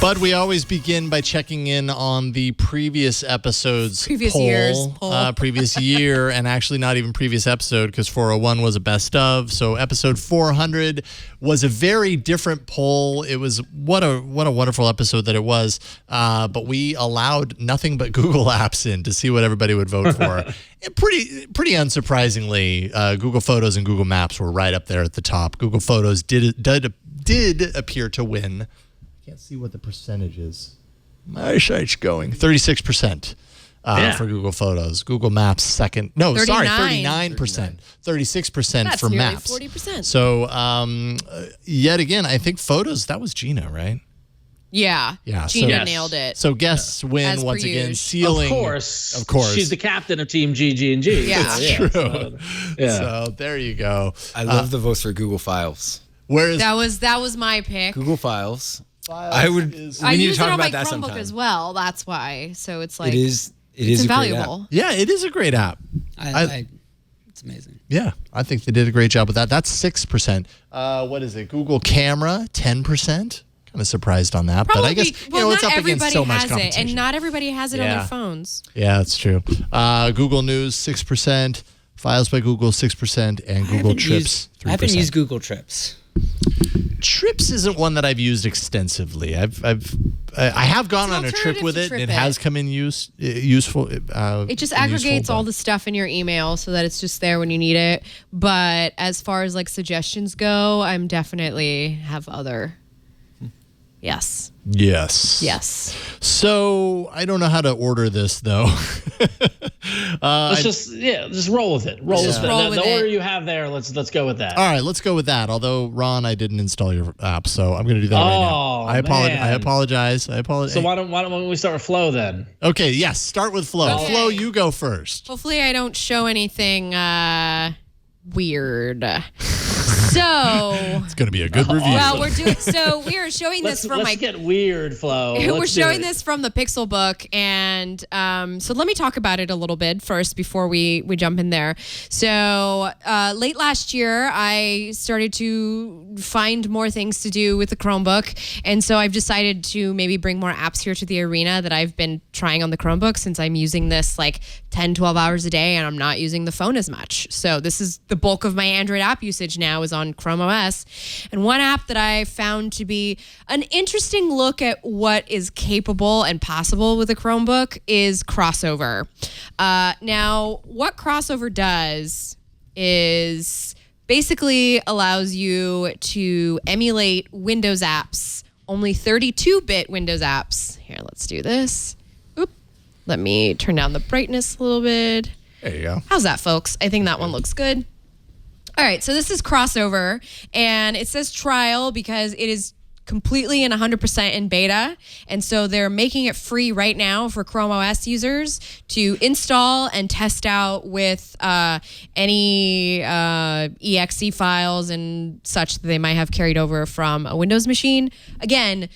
A: But we always begin by checking in on the previous episode's
E: Previous
A: poll.
E: year's poll.
A: Previous year, and actually not even previous episode, because 401 was a best of. So episode 400 was a very different poll. It was what a wonderful episode that it was. But we allowed nothing but Google apps in to see what everybody would vote for. And pretty unsurprisingly, Google Photos and Google Maps were right up there at the top. Google Photos did appear to win. Can't see what the percentage is. My site's going 36% for Google Photos. Google Maps second. No, 39%. 36%
E: That's
A: for
E: nearly
A: Maps.
E: 40%.
A: So yet again, I think Photos. That was Gina, right?
E: Yeah.
A: Yeah.
E: Gina nailed it.
A: So guests win
E: As per
A: once again,
E: usual.
A: sealing.
D: Of course. She's the captain of Team GG&G.
E: Yeah.
A: That's true. So there you go.
G: I love the votes for Google Files.
A: Where is
E: That was my pick.
G: Google Files. I would.
E: I
G: We need
E: use
G: to
E: it
G: talk
E: on my
G: about that
E: Chromebook
G: sometime.
E: as well. That's why. So it's like
G: It is
E: it's
G: a great
E: invaluable.
G: app.
A: Yeah, it is a great app.
F: It's amazing.
A: Yeah, I think they did a great job with that. That's 6%. What is it? Google Camera, 10%. Kind of surprised on that, but I guess it's
E: not
A: up against
E: everybody
A: so much
E: has
A: competition.
E: it, and not everybody has it on their phones.
A: Yeah, that's true. Google News, 6%. Files by Google, 6%, and Google Trips, 3%.
F: I haven't used Google Trips.
A: Trips isn't one that I've used extensively. I have gone on a trip
E: alternative
A: with
E: to
A: it, and it
E: TripIt.
A: has come in useful.
E: It just aggregates all the stuff in your email so that it's just there when you need it. But as far as like suggestions go, I'm definitely have other. Yes.
A: Yes. So I don't know how to order this though.
D: Let's just roll with it. Roll with it.
E: roll
D: The
E: with
D: order
E: it.
D: you have there, let's go with that.
A: All right, let's go with that. Although Ron, I didn't install your app, so I'm going to do that right now.
D: Oh,
A: I
D: man.
A: apologize.
D: So why don't we start with Flo then?
A: Okay, yes. Start with Flo.
E: Okay.
A: Flo, you go first.
E: Hopefully, I don't show anything weird. So,
A: It's going to be a good review.
E: well, we are showing this from
D: Let's
E: my.
D: get weird, Flo.
E: We're
D: Let's do
E: showing
D: it.
E: this from the Pixel book, and so let me talk about it a little bit first before we jump in there. So late last year, I started to find more things to do with the Chromebook, and so I've decided to maybe bring more apps here to the arena that I've been trying on the Chromebook since I'm using this like 10, 12 hours a day, and I'm not using the phone as much. So this is the bulk of my Android app usage now is on Chrome OS. And one app that I found to be an interesting look at what is capable and possible with a Chromebook is Crossover. Now, what Crossover does is basically allows you to emulate Windows apps, only 32-bit Windows apps. Here, let's do this. Oop. Let me turn down the brightness a little bit.
A: There you go.
E: How's that, folks? I think that one looks good. All right, so this is Crossover, and it says trial because it is completely and 100% in beta, and so they're making it free right now for Chrome OS users to install and test out with any exe files and such that they might have carried over from a Windows machine. Again,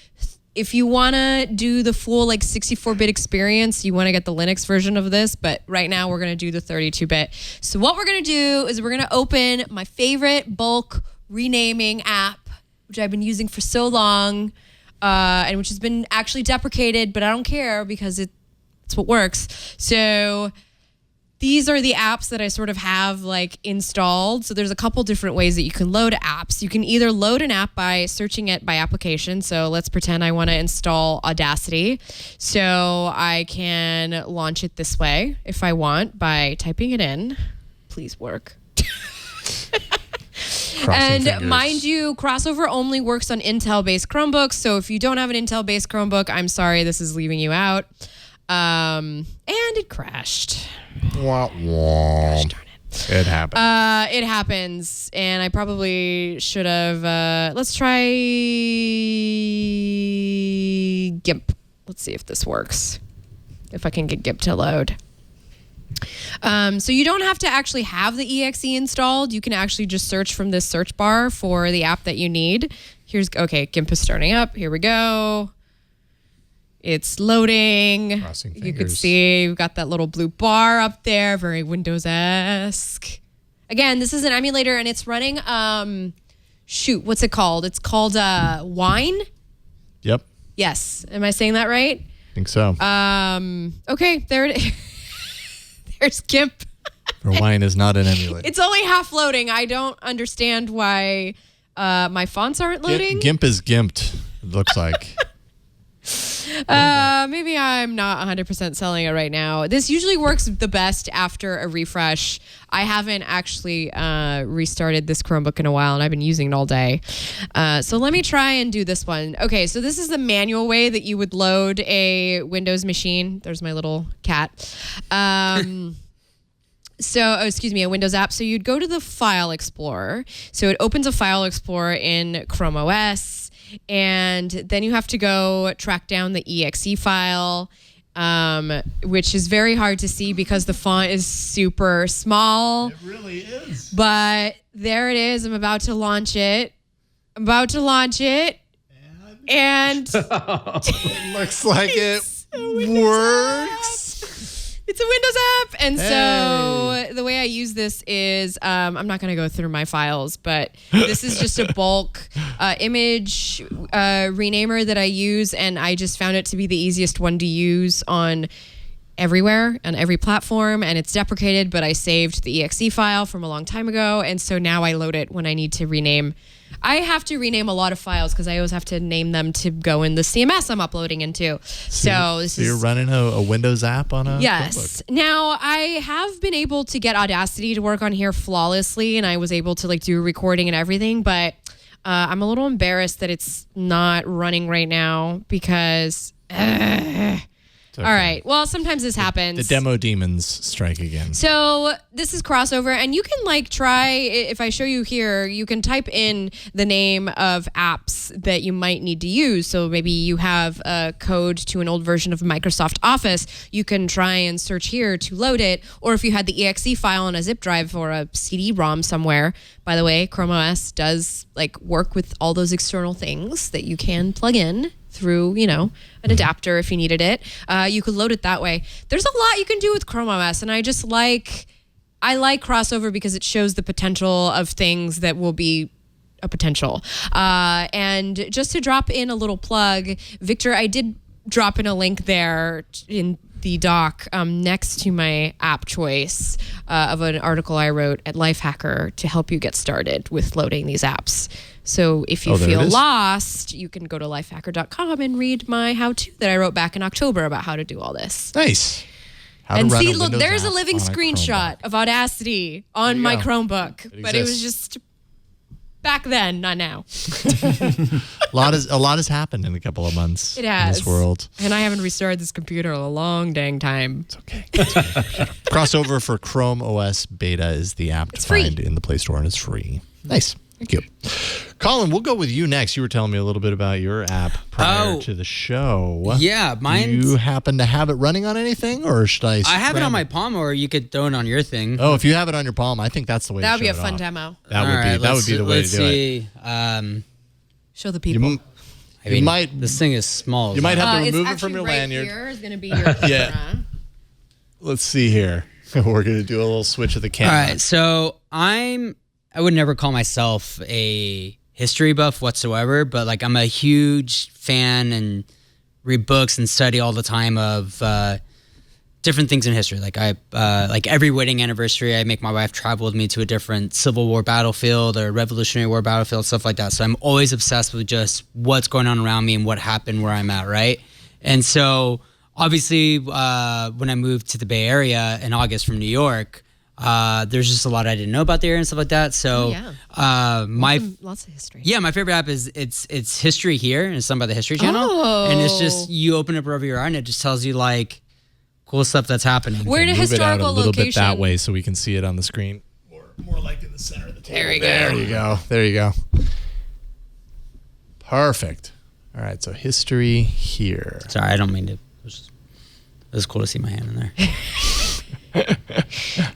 E: if you want to do the full like 64-bit experience, you want to get the Linux version of this, but right now we're going to do the 32-bit. So what we're going to do is we're going to open my favorite bulk renaming app, which I've been using for so long, and which has been actually deprecated, but I don't care because That's what works. So these are the apps that I sort of have like installed. So there's a couple different ways that you can load apps. You can either load an app by searching it by application. So let's pretend I want to install Audacity. So I can launch it this way if I want by typing it in. Please work. And
A: fingers.
E: mind you, Crossover only works on Intel-based Chromebooks. So if you don't have an Intel-based Chromebook, I'm sorry, this is leaving you out. And it crashed.
A: Wah, wah.
E: Gosh darn it.
A: It happened.
E: It happens, and I probably should have. Let's try GIMP. Let's see if this works. If I can get GIMP to load. So you don't have to actually have the exe installed. You can actually just search from this search bar for the app that you need. Okay, GIMP is starting up. Here we go. It's loading.
A: Crossing
E: You can
A: fingers.
E: see we've got that little blue bar up there, very Windows-esque. Again, this is an emulator and it's running, what's it called? It's called Wine?
A: Yep.
E: Yes. Am I saying that right?
A: I think so.
E: Okay, there it is. There's GIMP.
A: For wine is not an emulator.
E: It's only half loading. I don't understand why my fonts aren't loading.
A: GIMP is gimped, it looks like.
E: Maybe I'm not 100% selling it right now. This usually works the best after a refresh. I haven't actually restarted this Chromebook in a while, and I've been using it all day. So let me try and do this one. Okay, so this is the manual way that you would load a Windows machine. There's my little cat. A Windows app. So you'd go to the File Explorer. So it opens a File Explorer in Chrome OS. And then you have to go track down the exe file, which is very hard to see because the font is super small.
A: It really is.
E: But there it is. I'm about to launch it. And
A: It looks like it works.
E: it's a Windows app. And so the way I use this is, I'm not going to go through my files, but this is just a bulk image renamer that I use. And I just found it to be the easiest one to use on everywhere, on every platform. And it's deprecated, but I saved the exe file from a long time ago. And so now I load it when I need to rename. I have to rename a lot of files because I always have to name them to go in the CMS I'm uploading into. So
A: you're running a Windows app on a
E: Yes.
A: Chromebook.
E: Now, I have been able to get Audacity to work on here flawlessly, and I was able to like do recording and everything, but I'm a little embarrassed that it's not running right now because...
A: Okay.
E: All right. Well, sometimes this happens.
A: The demo demons strike again.
E: So this is Crossover, and you can like try, if I show you here, you can type in the name of apps that you might need to use. So maybe you have a code to an old version of Microsoft Office. You can try and search here to load it. Or if you had the exe file on a zip drive or a CD-ROM somewhere. By the way, Chrome OS does like work with all those external things that you can plug in through, an adapter if you needed it. You could load it that way. There's a lot you can do with Chrome OS, and I like Crossover because it shows the potential of things that will be a potential. And just to drop in a little plug, Victor, I did drop in a link there in the doc next to my app choice of an article I wrote at Lifehacker to help you get started with loading these apps. So if you feel lost, you can go to lifehacker.com and read my how-to that I wrote back in October about how to do all this.
A: Nice.
E: And see, look, there's a living screenshot of Audacity on my Chromebook, but it was just back then, not now.
A: A lot has happened in a couple of months.
E: It has.
A: In this world.
E: And I haven't restarted this computer in a long dang time.
A: It's okay. Crossover for Chrome OS Beta is the app to find in the Play Store, and it's free. Nice. Thank you. Collin, we'll go with you next. You were telling me a little bit about your app prior to the show.
F: Yeah, mine.
A: Do you happen to have it running on anything, or should I?
F: I have it on my Palm, or you could throw it on your thing.
A: Oh, if you have it on your Palm, I think that's the way.
E: That
A: to
E: would be a
A: show it
E: fun
A: off.
E: demo.
A: That would be the way to do it.
E: Show the people.
F: You might. This thing is small.
A: You might have to remove
E: it's
A: it from your
E: right
A: lanyard.
E: Here is going to be your camera.
A: Yeah. Let's see here. We're going to do a little switch of the camera.
F: All right, so I would never call myself a history buff whatsoever, but like I'm a huge fan and read books and study all the time of different things in history. Like like every wedding anniversary, I make my wife travel with me to a different Civil War battlefield or Revolutionary War battlefield, stuff like that. So I'm always obsessed with just what's going on around me and what happened where I'm at, right? And so obviously, when I moved to the Bay Area in August from New York, there's just a lot I didn't know about the area and stuff like that. So,
E: lots of history.
F: Yeah, my favorite app is it's History Here, and it's done by the History Channel.
E: Oh.
F: And it's just you open it wherever you are, and it just tells you like cool stuff that's happening.
E: Where to
A: Move it out
E: historical
A: a little
E: location.
A: bit that way so we can see it on the screen. More like in the center of the table.
E: There we go.
A: There you go. There you go. Perfect. All right, so History Here.
F: Sorry, I don't mean to. It was cool to see my hand in there.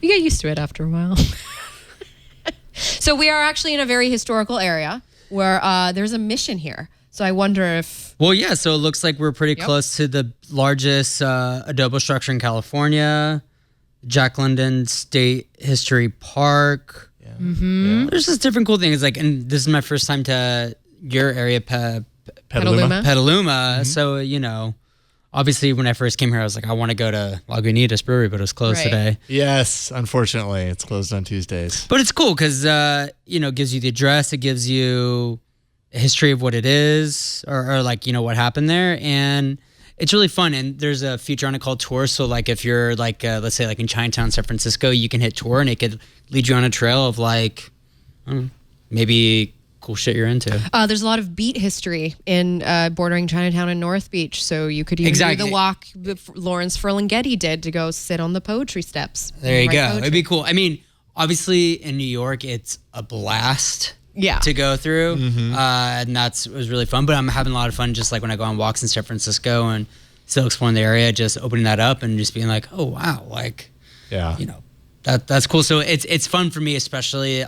E: You get used to it after a while. So we are actually in a very historical area where there's a mission here. So I wonder if...
F: Well, yeah, so it looks like we're pretty close to the largest adobe structure in California, Jack London State History Park.
A: Yeah.
E: Mm-hmm.
F: There's just different cool things. Like, and this is my first time to your area,
E: Petaluma.
F: Petaluma. So, you know, obviously when I first came here, I was like, I want to go to Lagunitas Brewery, but it was closed today.
A: Yes, unfortunately, it's closed on Tuesdays.
F: But it's cool because, you know, it gives you the address. It gives you a history of what it is or like, you know, what happened there. And it's really fun. And there's a feature on it called Tour. So like if you're like, let's say like in Chinatown, San Francisco, you can hit Tour and it could lead you on a trail of like, I don't know, maybe cool shit you're into.
E: There's a lot of beat history in bordering Chinatown and North Beach. So you could even do the walk that Lawrence Ferlinghetti did to go sit on the poetry steps.
F: There you go.
E: Poetry.
F: It'd be cool. I mean, obviously in New York, it's a blast. To go through, and it was really fun. But I'm having a lot of fun just like when I go on walks in San Francisco and still exploring the area, just opening that up and just being like, oh wow, like, you know, that's cool. So it's fun for me, especially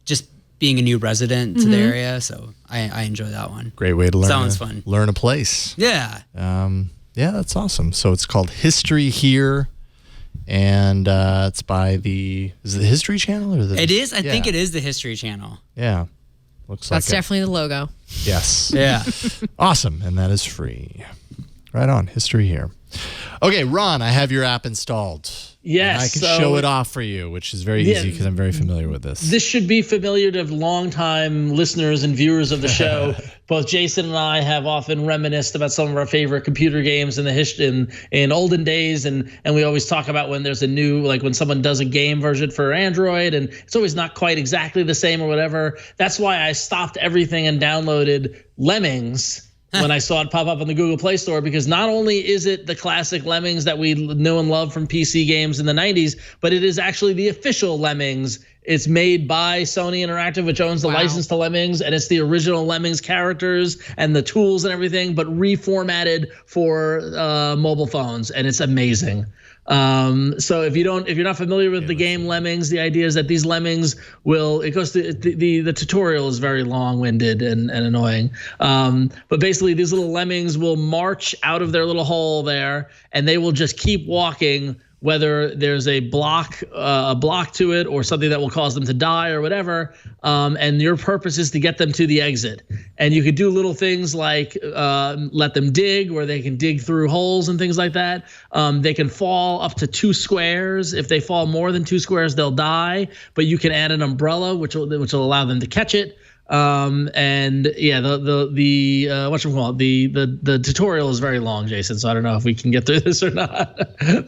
F: just being a new resident to the area. So I enjoy that one.
A: Great way to learn.
F: Sounds fun.
A: Learn a place.
F: Yeah.
A: Yeah, that's awesome. So it's called History Here. And it's by is it the History Channel or the?
F: It is. I think it is the History Channel.
A: Yeah, looks like
E: That's definitely the logo.
A: Yes.
F: Yeah.
A: Awesome, and that is free. Right on, History Here. Okay, Ron, I have your app installed.
D: Yes,
A: and I can show it off for you, which is very easy because I'm very familiar with this.
D: This should be familiar to longtime listeners and viewers of the show. Both Jason and I have often reminisced about some of our favorite computer games in the in olden days, and we always talk about when there's a new, like when someone does a game version for Android, and it's always not quite exactly the same or whatever. That's why I stopped everything and downloaded Lemmings when I saw it pop up on the Google Play Store, because not only is it the classic Lemmings that we knew and loved from PC games in the 90s, but it is actually the official Lemmings. It's made by Sony Interactive, which owns the license to Lemmings, and it's the original Lemmings characters and the tools and everything, but reformatted for mobile phones, and it's amazing. So if you're not familiar with the game Lemmings, the idea is that these Lemmings the tutorial is very long-winded and annoying. But basically these little Lemmings will march out of their little hole there, and they will just keep walking, whether there's a block to it or something that will cause them to die or whatever. And your purpose is to get them to the exit. And you could do little things like let them dig, where they can dig through holes and things like that. They can fall up to 2 squares. If they fall more than 2 squares, they'll die. But you can add an umbrella, which will allow them to catch it. And yeah, the tutorial is very long, Jason, so I don't know if we can get through this or not.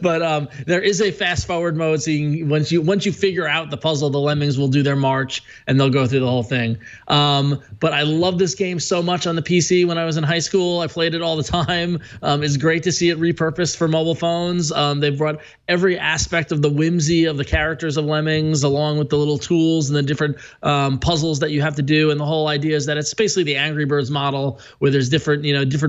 D: But there is a fast forward mode, so once you figure out the puzzle, the Lemmings will do their march and they'll go through the whole thing. But I love this game so much on the PC. When I was in high school, I played it all the time. It's great to see it repurposed for mobile phones. They've brought every aspect of the whimsy of the characters of Lemmings, along with the little tools and the different puzzles that you have to do. And the whole idea is that it's basically the Angry Birds model, where there's different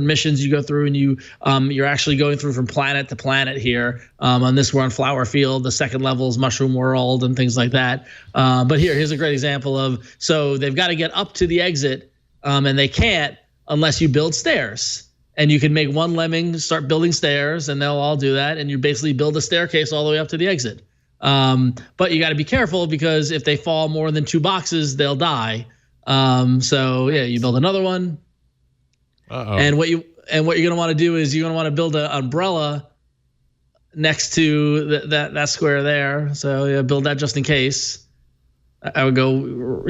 D: missions you go through, and you're actually going through from planet to planet here. On this, we're on Flower Field. The second level is Mushroom World and things like that. But here's a great example of, so they've got to get up to the exit, and they can't unless you build stairs. And you can make one lemming start building stairs, and they'll all do that. And you basically build a staircase all the way up to the exit. But you got to be careful, because if they fall more than 2 boxes, they'll die. So yeah, you build another one. And what you're gonna want to do is you're gonna want to build an umbrella next to that square there. So yeah, build that just in case. I would go,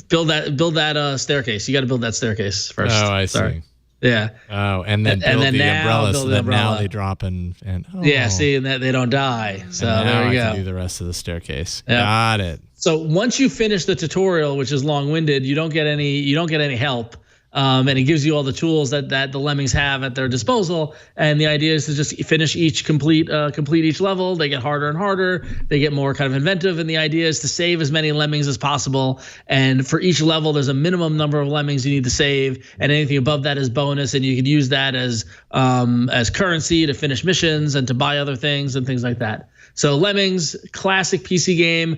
D: build that staircase. You got to build that staircase first.
A: Oh, I see.
D: Yeah.
A: Oh, and then build the umbrella so that now they drop and
D: yeah, see, and that they don't die. So
A: and
D: there you
A: I
D: go.
A: can do the rest of the staircase.
D: Yep.
A: Got it.
D: So once you finish the tutorial, which is long-winded, you don't get any help. And it gives you all the tools that the lemmings have at their disposal. And the idea is to just finish complete each level. They get harder and harder. They get more kind of inventive. And the idea is to save as many lemmings as possible. And for each level, there's a minimum number of lemmings you need to save. And anything above that is bonus. And you can use that as currency to finish missions and to buy other things and things like that. So Lemmings, classic PC game.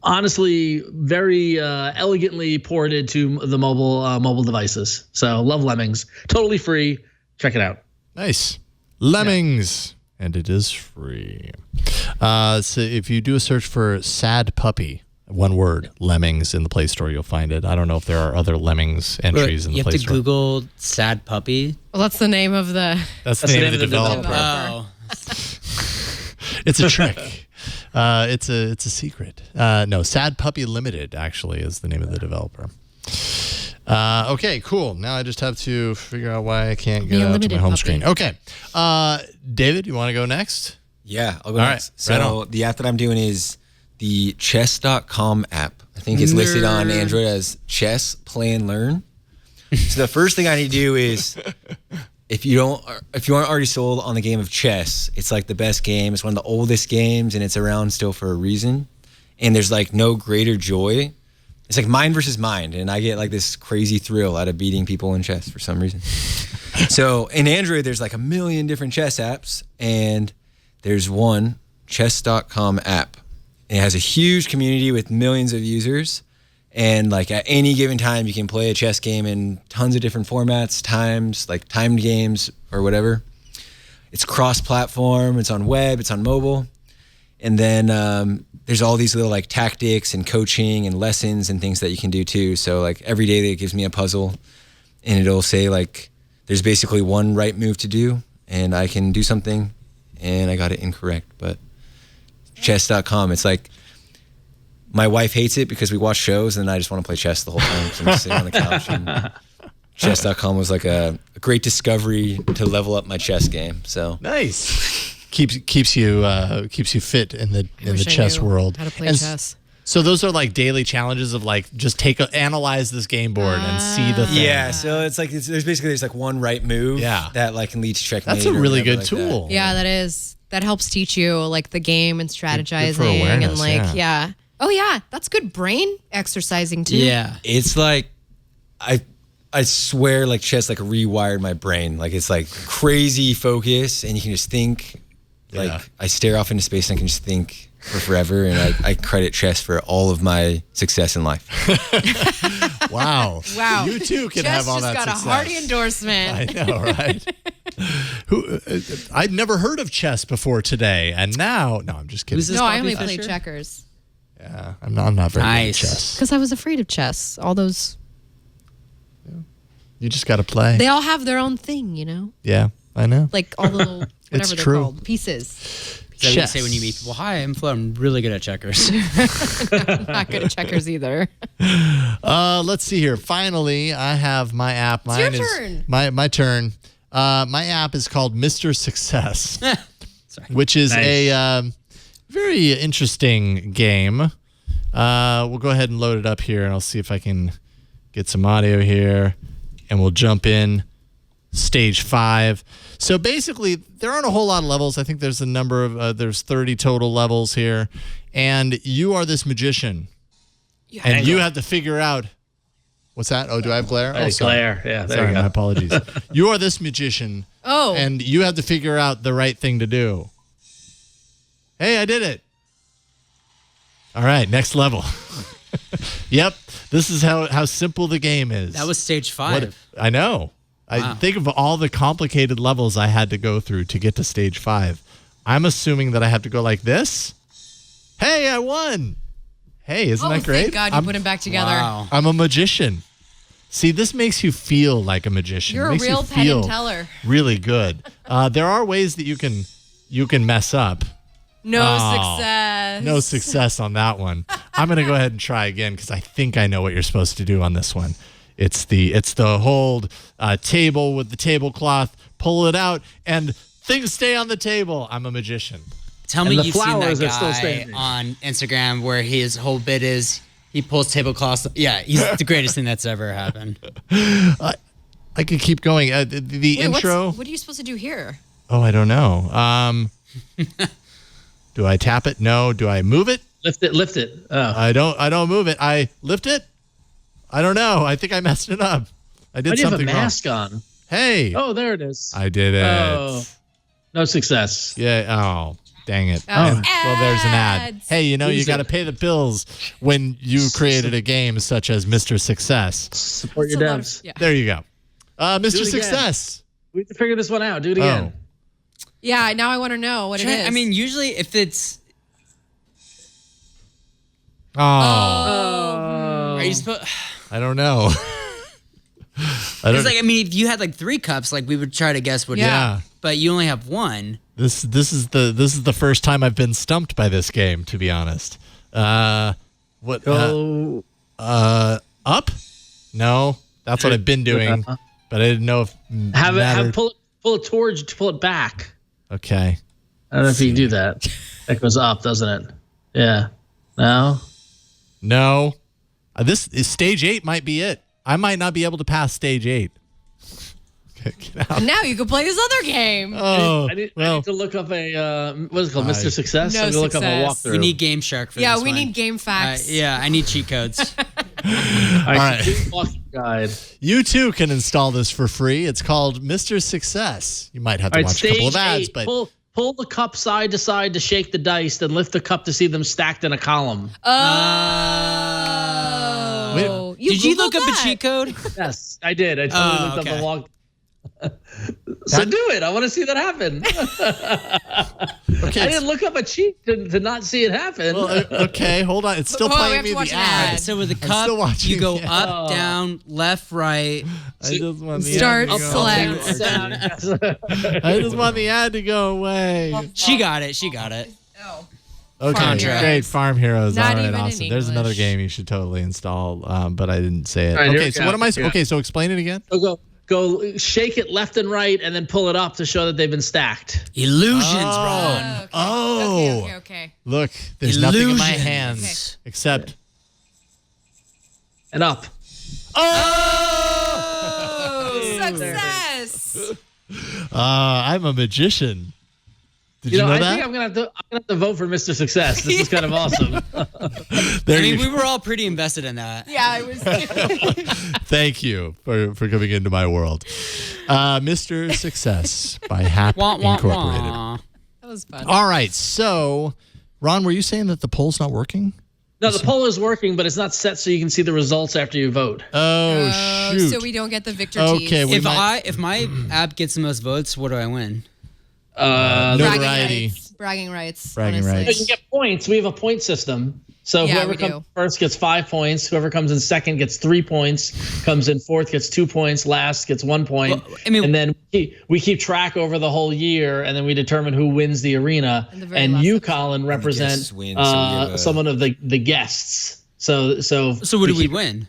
D: Honestly, very elegantly ported to the mobile devices. So love Lemmings. Totally free. Check it out.
A: Nice. Lemmings. Yeah. And it is free. So if you do a search for Sad Puppy, one word, Lemmings in the Play Store, you'll find it. I don't know if there are other Lemmings entries in the Play Store.
F: You have to Google Sad Puppy.
E: Well, that's the name of the...
A: That's the name of the developer.
F: Oh.
A: It's a trick. It's a secret. No, Sad Puppy Limited actually is the name of the developer. Okay, cool. Now I just have to figure out why I can't get out to my home screen. Okay, David, you want to go next?
G: Yeah, I'll go next. So the app that I'm doing is the chess.com app. I think it's listed on Android as Chess Play and Learn. So the first thing I need to do is, if you aren't already sold on the game of chess, it's like the best game. It's one of the oldest games, and it's around still for a reason. And there's like no greater joy. It's like mind versus mind, and I get like this crazy thrill out of beating people in chess for some reason. So in Android, there's like a million different chess apps, and there's one chess.com app. And it has a huge community with millions of users. And like at any given time, you can play a chess game in tons of different formats, times, like timed games or whatever. It's cross-platform. It's on web. It's on mobile. And then there's all these little like tactics and coaching and lessons and things that you can do too. So like every day it gives me a puzzle, and it'll say like there's basically one right move to do, and I can do something, and I got it incorrect. But chess.com, it's like, my wife hates it because we watch shows and I just want to play chess the whole time. So I'm just sitting on the couch. And chess.com was like a great discovery to level up my chess game. So
A: nice. Keeps you fit in the chess world.
E: How to play chess.
A: So those are like daily challenges of like just analyze this game board and see the thing.
G: Yeah, so it's like there's like one right move that like can lead to checkmate.
A: That's a really good tool.
E: Yeah, that is. That helps teach you like the game and strategizing and like yeah. Oh yeah, that's good brain exercising too.
F: Yeah,
G: it's like I swear like chess like rewired my brain. Like it's like crazy focus, and you can just think. Like I stare off into space and I can just think for forever, and I credit chess for all of my success in life.
A: Wow.
E: Wow.
A: You too can
E: Chess
A: have all that
E: just got
A: success.
E: a hearty endorsement.
A: I know, right? I'd never heard of chess before today, and now I'm just kidding.
E: No, I only play checkers.
A: Yeah, I'm not very good at chess.
E: Because I was afraid of chess. All those.
A: You just got to play.
E: They all have their own thing, you know?
A: Yeah, I know.
E: Like all the little, whatever they're
A: true.
E: called, pieces.
F: So you say when you meet people, hi, I'm Flo, I'm really good at checkers.
E: I'm not good at checkers either.
A: Let's see here. Finally, I have my app.
E: It's your turn.
A: My turn. My app is called Mr. Success, which is a very interesting game. We'll go ahead and load it up here, and I'll see if I can get some audio here, and we'll jump in. Stage 5. So basically, there aren't a whole lot of levels. I think there's a number of, there's 30 total levels here. And you are this magician. Yeah. And you have to figure out, what's that? Oh, do I have glare?
D: Oh, glare. Yeah, there you go.
A: My apologies. You are this magician.
E: Oh.
A: And you have to figure out the right thing to do. Hey, I did it. All right, next level. Yep, this is how simple the game is.
F: That was stage 5.
A: I know. I think of all the complicated levels I had to go through to get to stage 5. I'm assuming that I have to go like this. Hey, I won. Hey, isn't that great?
E: Thank God you put him back together.
F: Wow.
A: I'm a magician. See, this makes you feel like a magician.
E: You're a real Penn and Teller.
A: Really good. There are ways that you can you can mess up.
E: No success.
A: No success on that one. I'm going to go ahead and try again because I think I know what you're supposed to do on this one. It's the hold table with the tablecloth, pull it out, and things stay on the table. I'm a magician.
F: Tell me
D: the
F: you've seen that
D: flowers are still
F: guy
D: standing.
F: on Instagram where his whole bit is he pulls tablecloths. Yeah, he's the greatest thing that's ever happened.
A: I could keep going. The
E: Wait,
A: intro.
E: what are you supposed to do here?
A: Oh, I don't know. Do I tap it? No. Do I move it?
D: Lift it. Oh.
A: I don't move it. I lift it? I don't know. I think I messed it up. I did
D: Why do you have a
A: something wrong.
D: mask on?
A: Hey.
D: Oh, there it is.
A: I did it.
D: Oh, no success.
A: Yeah. Oh, dang it.
E: Oh.
A: Well, there's an ad.
E: Ads.
A: Hey, you
D: Who's
A: got to
D: it?
A: pay the bills when you created a game such as Mr. Success.
D: Support your
E: It's a lot
D: devs.
E: of- yeah.
A: There you go. Mr.
D: Do it again.
A: Success.
D: We have to figure this one out. Do it again.
E: Yeah, now I want to know what it is.
F: I mean, usually if it's
A: Oh,
F: are you supposed?
A: I don't know.
F: Because like I mean, if you had like 3 cups, like we would try to guess what.
A: Yeah.
F: But you only have 1.
A: This is the first time I've been stumped by this game, to be honest. What?
D: Go.
A: Up? No, that's what I've been doing, but I didn't know if
D: Pull it towards. Pull it back.
A: Okay.
D: I don't know if you can do that. That goes up, doesn't it? Yeah. No.
A: No. This is stage 8 might be it. I might not be able to pass stage 8. Get out.
E: And now you can play this other game.
A: Oh,
D: I need to look up a what is it called, Mr. Success.
E: No
D: I'm gonna look up a
E: success.
D: walkthrough.
F: We need Game Shark for
E: Yeah,
F: this
E: we
F: one.
E: need game facts.
F: Yeah, I need cheat codes.
D: All
A: right.
D: Walking guide.
A: you too can install this for free. It's called Mr. Success. You might have to
D: All right,
A: watch a couple of
D: stage
A: ads,
D: 8.
A: but
D: Pull the cup side to side to shake the dice, then lift the cup to see them stacked in a column.
E: Oh.
F: Did you look
E: Googled
F: up a
E: that?
F: cheat code?
D: Yes, I did. I totally looked up the walk. So do it. I want to see that happen.
A: okay.
D: I didn't look up a cheat to not see it happen.
A: Well, okay, hold on. It's still
E: Hold on, we
A: playing
E: have
A: me
E: to watch
A: the
E: an
A: ad.
E: ad.
F: So with the
A: still
F: cup,
A: watching
F: you go
A: it.
F: up, down, left, right.
A: I just want the
E: Start
A: ad to go
E: select.
A: away. I just want the ad to go away.
F: She got it. She got it.
E: Oh.
A: Okay,
E: Farm
A: great.
E: Heroes.
A: Farm Heroes.
E: Not
A: All right,
E: even in
A: awesome. There's another
E: English.
A: game you should totally install, but I didn't say it.
D: All right, here
A: Okay,
D: we
A: so
D: go.
A: what am I?
D: Yeah.
A: Okay, so explain it again.
D: So go shake it left and right, and then pull it up to show that they've been stacked.
F: Illusions, Ron.
E: Okay.
A: Oh.
E: Okay.
A: Look, there's nothing in my
F: Illusions.
A: hands except.
D: And up.
E: Oh, success.
A: I'm a magician. Did you know
D: I
A: that?
D: think I'm gonna have to vote for Mr. Success. This is kind of awesome.
A: There
F: I mean,
A: you
F: we were all pretty invested in that.
E: Yeah, I was.
A: Thank you for coming into my world. Mr. Success by Hack
F: Wah, wah,
A: Incorporated.
F: wah.
E: That was fun.
A: All right, so Ron, were you saying that the poll's not working?
D: No, the poll is working, but it's not set so you can see the results after you vote.
A: Oh, shoot.
E: So we don't get the Victor
A: Okay,
E: tease.
F: If my app gets the most votes, what do I win?
A: Notoriety.
E: Bragging rights.
A: Bragging
E: honestly.
A: rights.
D: You get points. We have a point system. So
E: Yeah,
D: whoever
E: we
D: comes
E: do.
D: first gets 5 points. Whoever comes in second gets 3 points. Comes in fourth gets 2 points. Last gets 1 point.
F: Well, I mean-
D: and then we keep track over the whole year, and then we determine who wins the arena.
E: And the very
D: And
E: last
D: you,
E: episode.
D: Colin, represent
G: guests win, so we have a-
D: someone of the guests. So
F: So what do we win?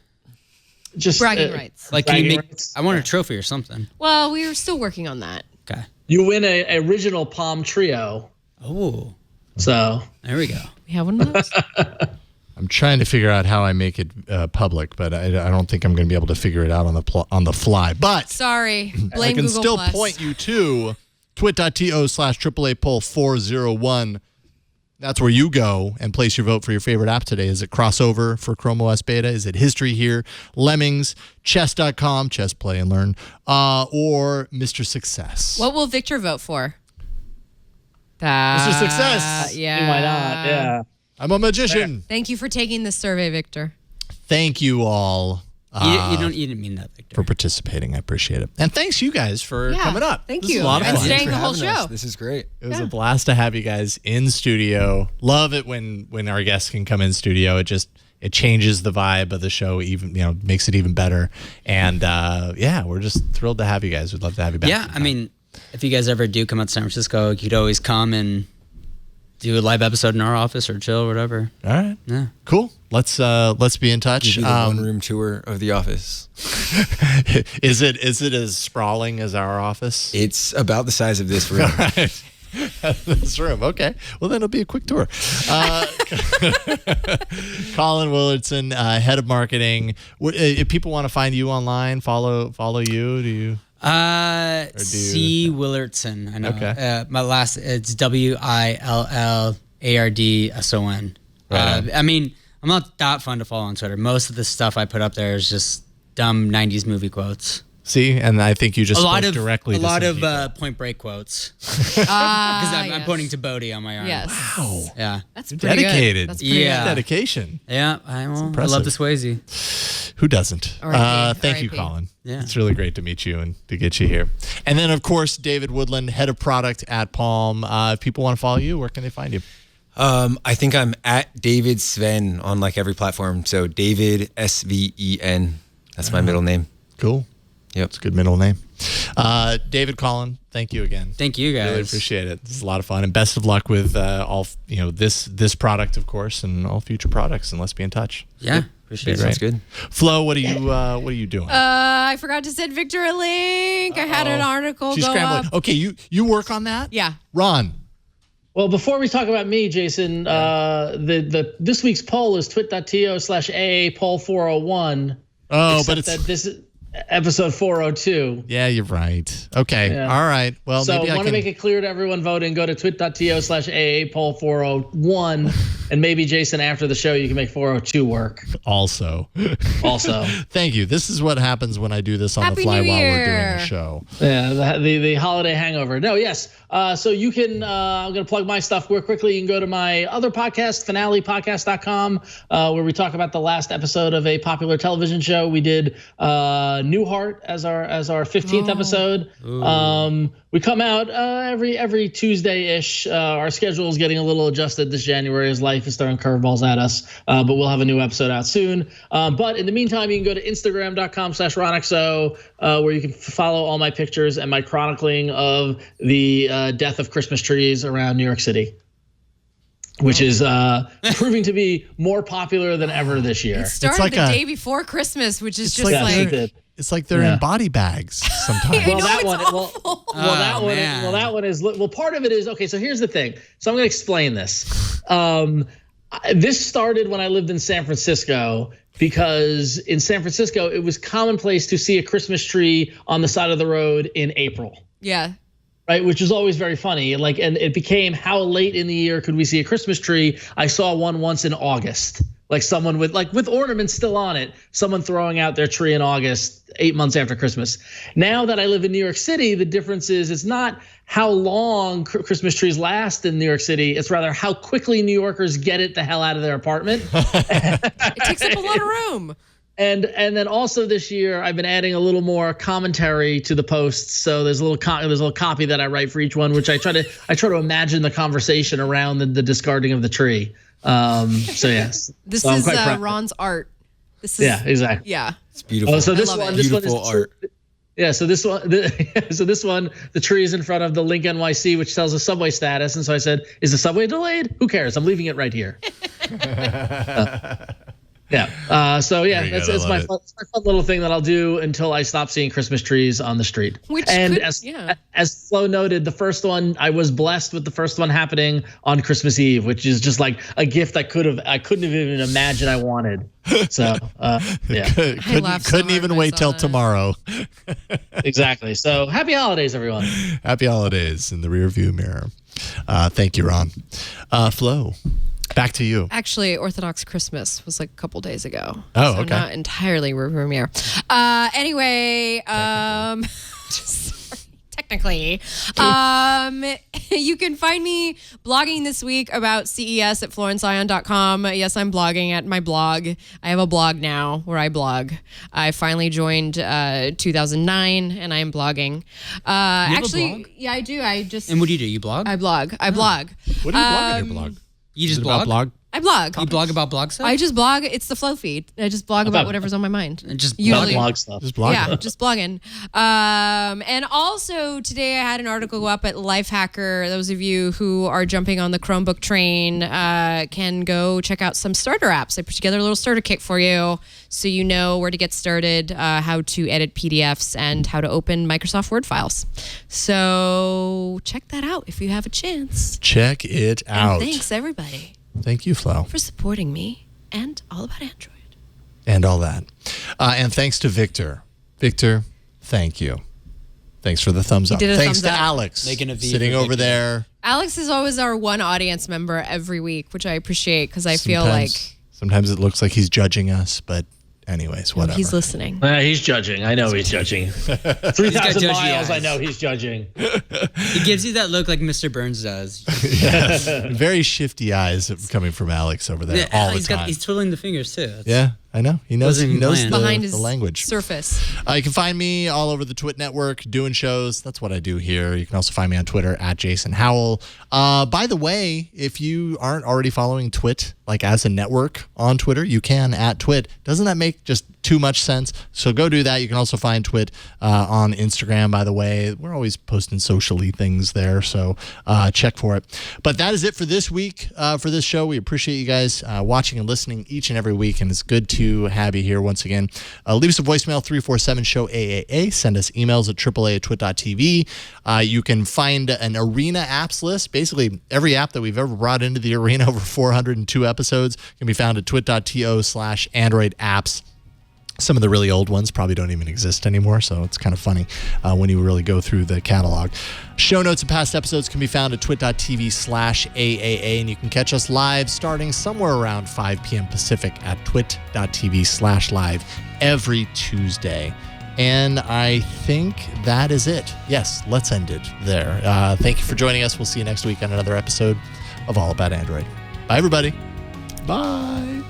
D: Just
E: Bragging rights.
F: Like, can you
D: bragging
F: make?
D: rights.
F: I want a trophy or something.
E: Well, we were still working on that.
F: Okay.
D: You win a original Palm Trio.
F: Oh,
D: So
F: there we go.
E: We have one of those.
A: I'm trying to figure out how I make it public, but I don't think I'm going to be able to figure it out on the fly. But
E: Sorry. Blame
A: I can
E: Google
A: still
E: Plus.
A: point you to twit.to/AAA poll 401. That's where you go and place your vote for your favorite app today. Is it Crossover for Chrome OS Beta? Is it History Here, Lemmings, Chess.com, Chess Play and Learn, or Mr. Success?
E: What will Victor vote for?
A: Mr. Success.
E: Yeah.
D: why not? Yeah.
A: I'm a magician.
E: Thank you for taking this survey, Victor.
A: Thank you all
F: You didn't mean that, Victor.
A: for participating. I appreciate it. And thanks you guys for
E: Yeah,
A: coming up.
E: thank
A: This is
E: you.
A: a lot of
E: And
A: fun.
E: staying the
G: for
E: whole
G: having us.
E: show.
G: This is great.
A: It was a blast to have you guys in studio. Love it when our guests can come in studio. It changes the vibe of the show, even makes it even better. And yeah, we're just thrilled to have you guys. We'd love to have you back.
F: Yeah, I mean, if you guys ever do come out to San Francisco, you could always come and do a live episode in our office or chill or whatever.
A: All right.
F: Yeah.
A: Cool. Let's be in touch.
G: Give you the one-room tour of the office.
A: Is it as sprawling as our office?
G: It's about the size of this room.
A: Right. This room. Okay. Well, then it'll be a quick tour. Collin Willardson, head of marketing. If people want to find you online, follow you. Do you?
F: C Willardson. I know.
A: Okay.
F: My last, it's WILLARDSON.
A: Right.
F: I mean, I'm not that fun to follow on Twitter. Most of the stuff I put up there is just dumb 90s movie quotes.
A: See, and I think you just spoke directly to
F: a lot
A: some
F: of
A: people.
F: Point Break quotes. Because I'm pointing to Bodhi on my arm.
E: Yes.
A: Wow.
F: Yeah.
E: That's
A: You're
E: pretty
A: dedicated.
E: Good. That's pretty
F: Yeah.
E: good.
A: Dedication.
F: Yeah. I love
A: impressive.
F: the Swayze.
A: Who doesn't?
E: R.I.P.
A: Thank you,
E: R.I.P.
A: Collin.
F: Yeah.
A: It's really great to meet you and to get you here. And then, of course, David Woodland, head of product at Palm. If people want to follow you, where can they find you?
G: I think I'm at David Sven on like every platform. So David SVEN. That's my middle name.
A: Cool.
G: Yep.
A: It's a good middle name. David, Collin, thank you again.
F: Thank you guys.
A: Really appreciate it. This is a lot of fun, and best of luck with all this product, of course, and all future products. And let's be in touch.
F: Yeah. Appreciate it.
G: Sounds good.
A: Flo, what are you doing?
E: I forgot to send Victor a link. I had an article
A: She's
E: go
A: scrambling.
E: up.
A: Okay, you work on that?
E: Yeah.
A: Ron.
D: Well, before we talk about me, Jason, this week's poll is twit.to/AA poll 401.
A: Oh, but it's
D: this is episode 402.
A: Yeah, you're right. Okay.
D: Yeah.
A: All right. Well,
D: So
A: maybe
D: I want to make it clear to everyone voting, go to twit.to/AA poll 401. And maybe, Jason, after the show, you can make 402 work.
A: Also. Thank you. This is what happens when I do this on
E: Happy
A: the fly
E: New
A: while we're
E: Year.
A: doing the show.
D: Yeah, the holiday hangover. No, yes. So you can, I'm going to plug my stuff real quickly. You can go to my other podcast, finalepodcast.com, where we talk about the last episode of a popular television show. We did Newhart as our 15th episode. We come out every Tuesday-ish. Our schedule is getting a little adjusted this January as life is throwing curveballs at us, but we'll have a new episode out soon. But in the meantime, you can go to instagram.com/RonXO, where you can follow all my pictures and my chronicling of the death of Christmas trees around New York City, which is proving to be more popular than ever this year.
E: It started
A: like
E: the
A: a-
E: day before Christmas, which is just
A: like
D: Yes, it did.
A: It's like they're in body bags sometimes.
D: Well,
E: know,
D: that
E: it's
D: one.
E: awful.
D: That one is. Well, part of it is okay. So here's the thing. So I'm going to explain this. This started when I lived in San Francisco, because in San Francisco it was commonplace to see a Christmas tree on the side of the road in April.
E: Yeah.
D: Right, which was always very funny. And it became, how late in the year could we see a Christmas tree? I saw one once in August. Like someone with ornaments still on it, someone throwing out their tree in August, 8 months after Christmas. Now that I live in New York City, the difference is it's not how long Christmas trees last in New York City. It's rather how quickly New Yorkers get it the hell out of their apartment.
E: It takes up a lot of room.
D: And then also this year, I've been adding a little more commentary to the posts. So there's a little copy that I write for each one, which I try to imagine the conversation around the discarding of the tree. So yes,
E: This
D: so I'm
E: is
D: quite proud.
E: Ron's art. This is
D: exactly.
E: Yeah.
G: It's beautiful.
D: Oh, so this
E: love
D: one,
E: it.
D: this one
G: Beautiful
D: is
G: art.
D: Yeah, so this one, the tree is in front of the Link NYC, which tells the subway status. And so I said, "Is the subway delayed? Who cares? I'm leaving it right here." Yeah. So yeah,
A: Very
D: it's
A: good. I
D: my
A: love
D: fun little thing that I'll do until I stop seeing Christmas trees on the street. As Flo noted, the first one, I was blessed with the first one happening on Christmas Eve, which is just like a gift I couldn't have even imagined I wanted. So yeah,
A: couldn't even wait till tomorrow.
D: exactly. So happy holidays, everyone.
A: Happy holidays in the rearview mirror. Thank you, Ron. Flo, back to you.
E: Actually, Orthodox Christmas was like a couple days ago.
A: Oh,
E: so
A: okay.
E: Not entirely premiere. Anyway, sorry, technically, you can find me blogging this week about CES at florenceion.com. Yes, I'm blogging at my blog. I have a blog now where I blog. I finally joined 2009, and I am blogging. Actually, yeah, I do.
F: And what do? You blog?
E: I blog.
A: What do you blog on your blog?
F: You
A: Is
F: just
A: it about
F: blog?
E: I blog.
F: You blog about blog stuff?
E: I just blog. It's the flow feed. I just blog about whatever's on my mind.
F: And just
D: blog stuff.
A: Just blog.
E: Yeah, just blogging. And also today I had an article go up at Lifehacker. Those of you who are jumping on the Chromebook train can go check out some starter apps. I put together a little starter kit for you so you know where to get started, how to edit PDFs, and how to open Microsoft Word files. So check that out if you have a chance.
A: Check it out.
E: And thanks, everybody.
A: Thank you, Flo.
E: For supporting me and All About Android.
A: And all that. And thanks to Victor. Victor, thank you. Thanks for the thumbs up.
E: did a
A: Thanks
E: thumbs
A: to
E: up.
A: Alex,
F: Making a V
A: sitting
F: for
A: over
F: Victor.
A: there.
E: Alex is always our one audience member every week, which I appreciate because I feel like
A: Sometimes it looks like he's judging us, but anyways, whatever.
E: he's listening.
D: He's judging. I know he's judging. 3,000
F: judgy
D: miles.
F: eyes.
D: I know he's judging.
F: He gives you that look like Mr. Burns does.
A: Yes. Very shifty eyes coming from Alex over there all the time.
F: He's twiddling the fingers too. That's-
A: Yeah, I know. He knows.
F: Wasn't
A: He knows
F: planned.
E: Behind
A: the
E: his
A: language.
E: surface.
A: You can find me all over the Twit Network doing shows. That's what I do here. You can also find me on Twitter at Jason Howell. By the way, if you aren't already following Twit, like as a network on Twitter, you can at Twit. Doesn't that make just too much sense? So go do that. You can also find Twit on Instagram, by the way. We're always posting socially things there, so check for it. But that is it for this week, for this show. We appreciate you guys watching and listening each and every week, and it's good to have you here once again. Leave us a voicemail, 347-SHOW-AAA. Send us emails at AAA@twit.tv. You can find an Arena apps list. Basically, every app that we've ever brought into the Arena, over 402 episodes, can be found at twit.to/Android apps. Some of the really old ones probably don't even exist anymore, so it's kind of funny when you really go through the catalog. Show notes and past episodes can be found at twit.tv/AAA, and you can catch us live starting somewhere around 5 p.m. Pacific at twit.tv/live every Tuesday. And I think that is it. Yes, let's end it there. Thank you for joining us. We'll see you next week on another episode of All About Android. Bye, everybody. Bye.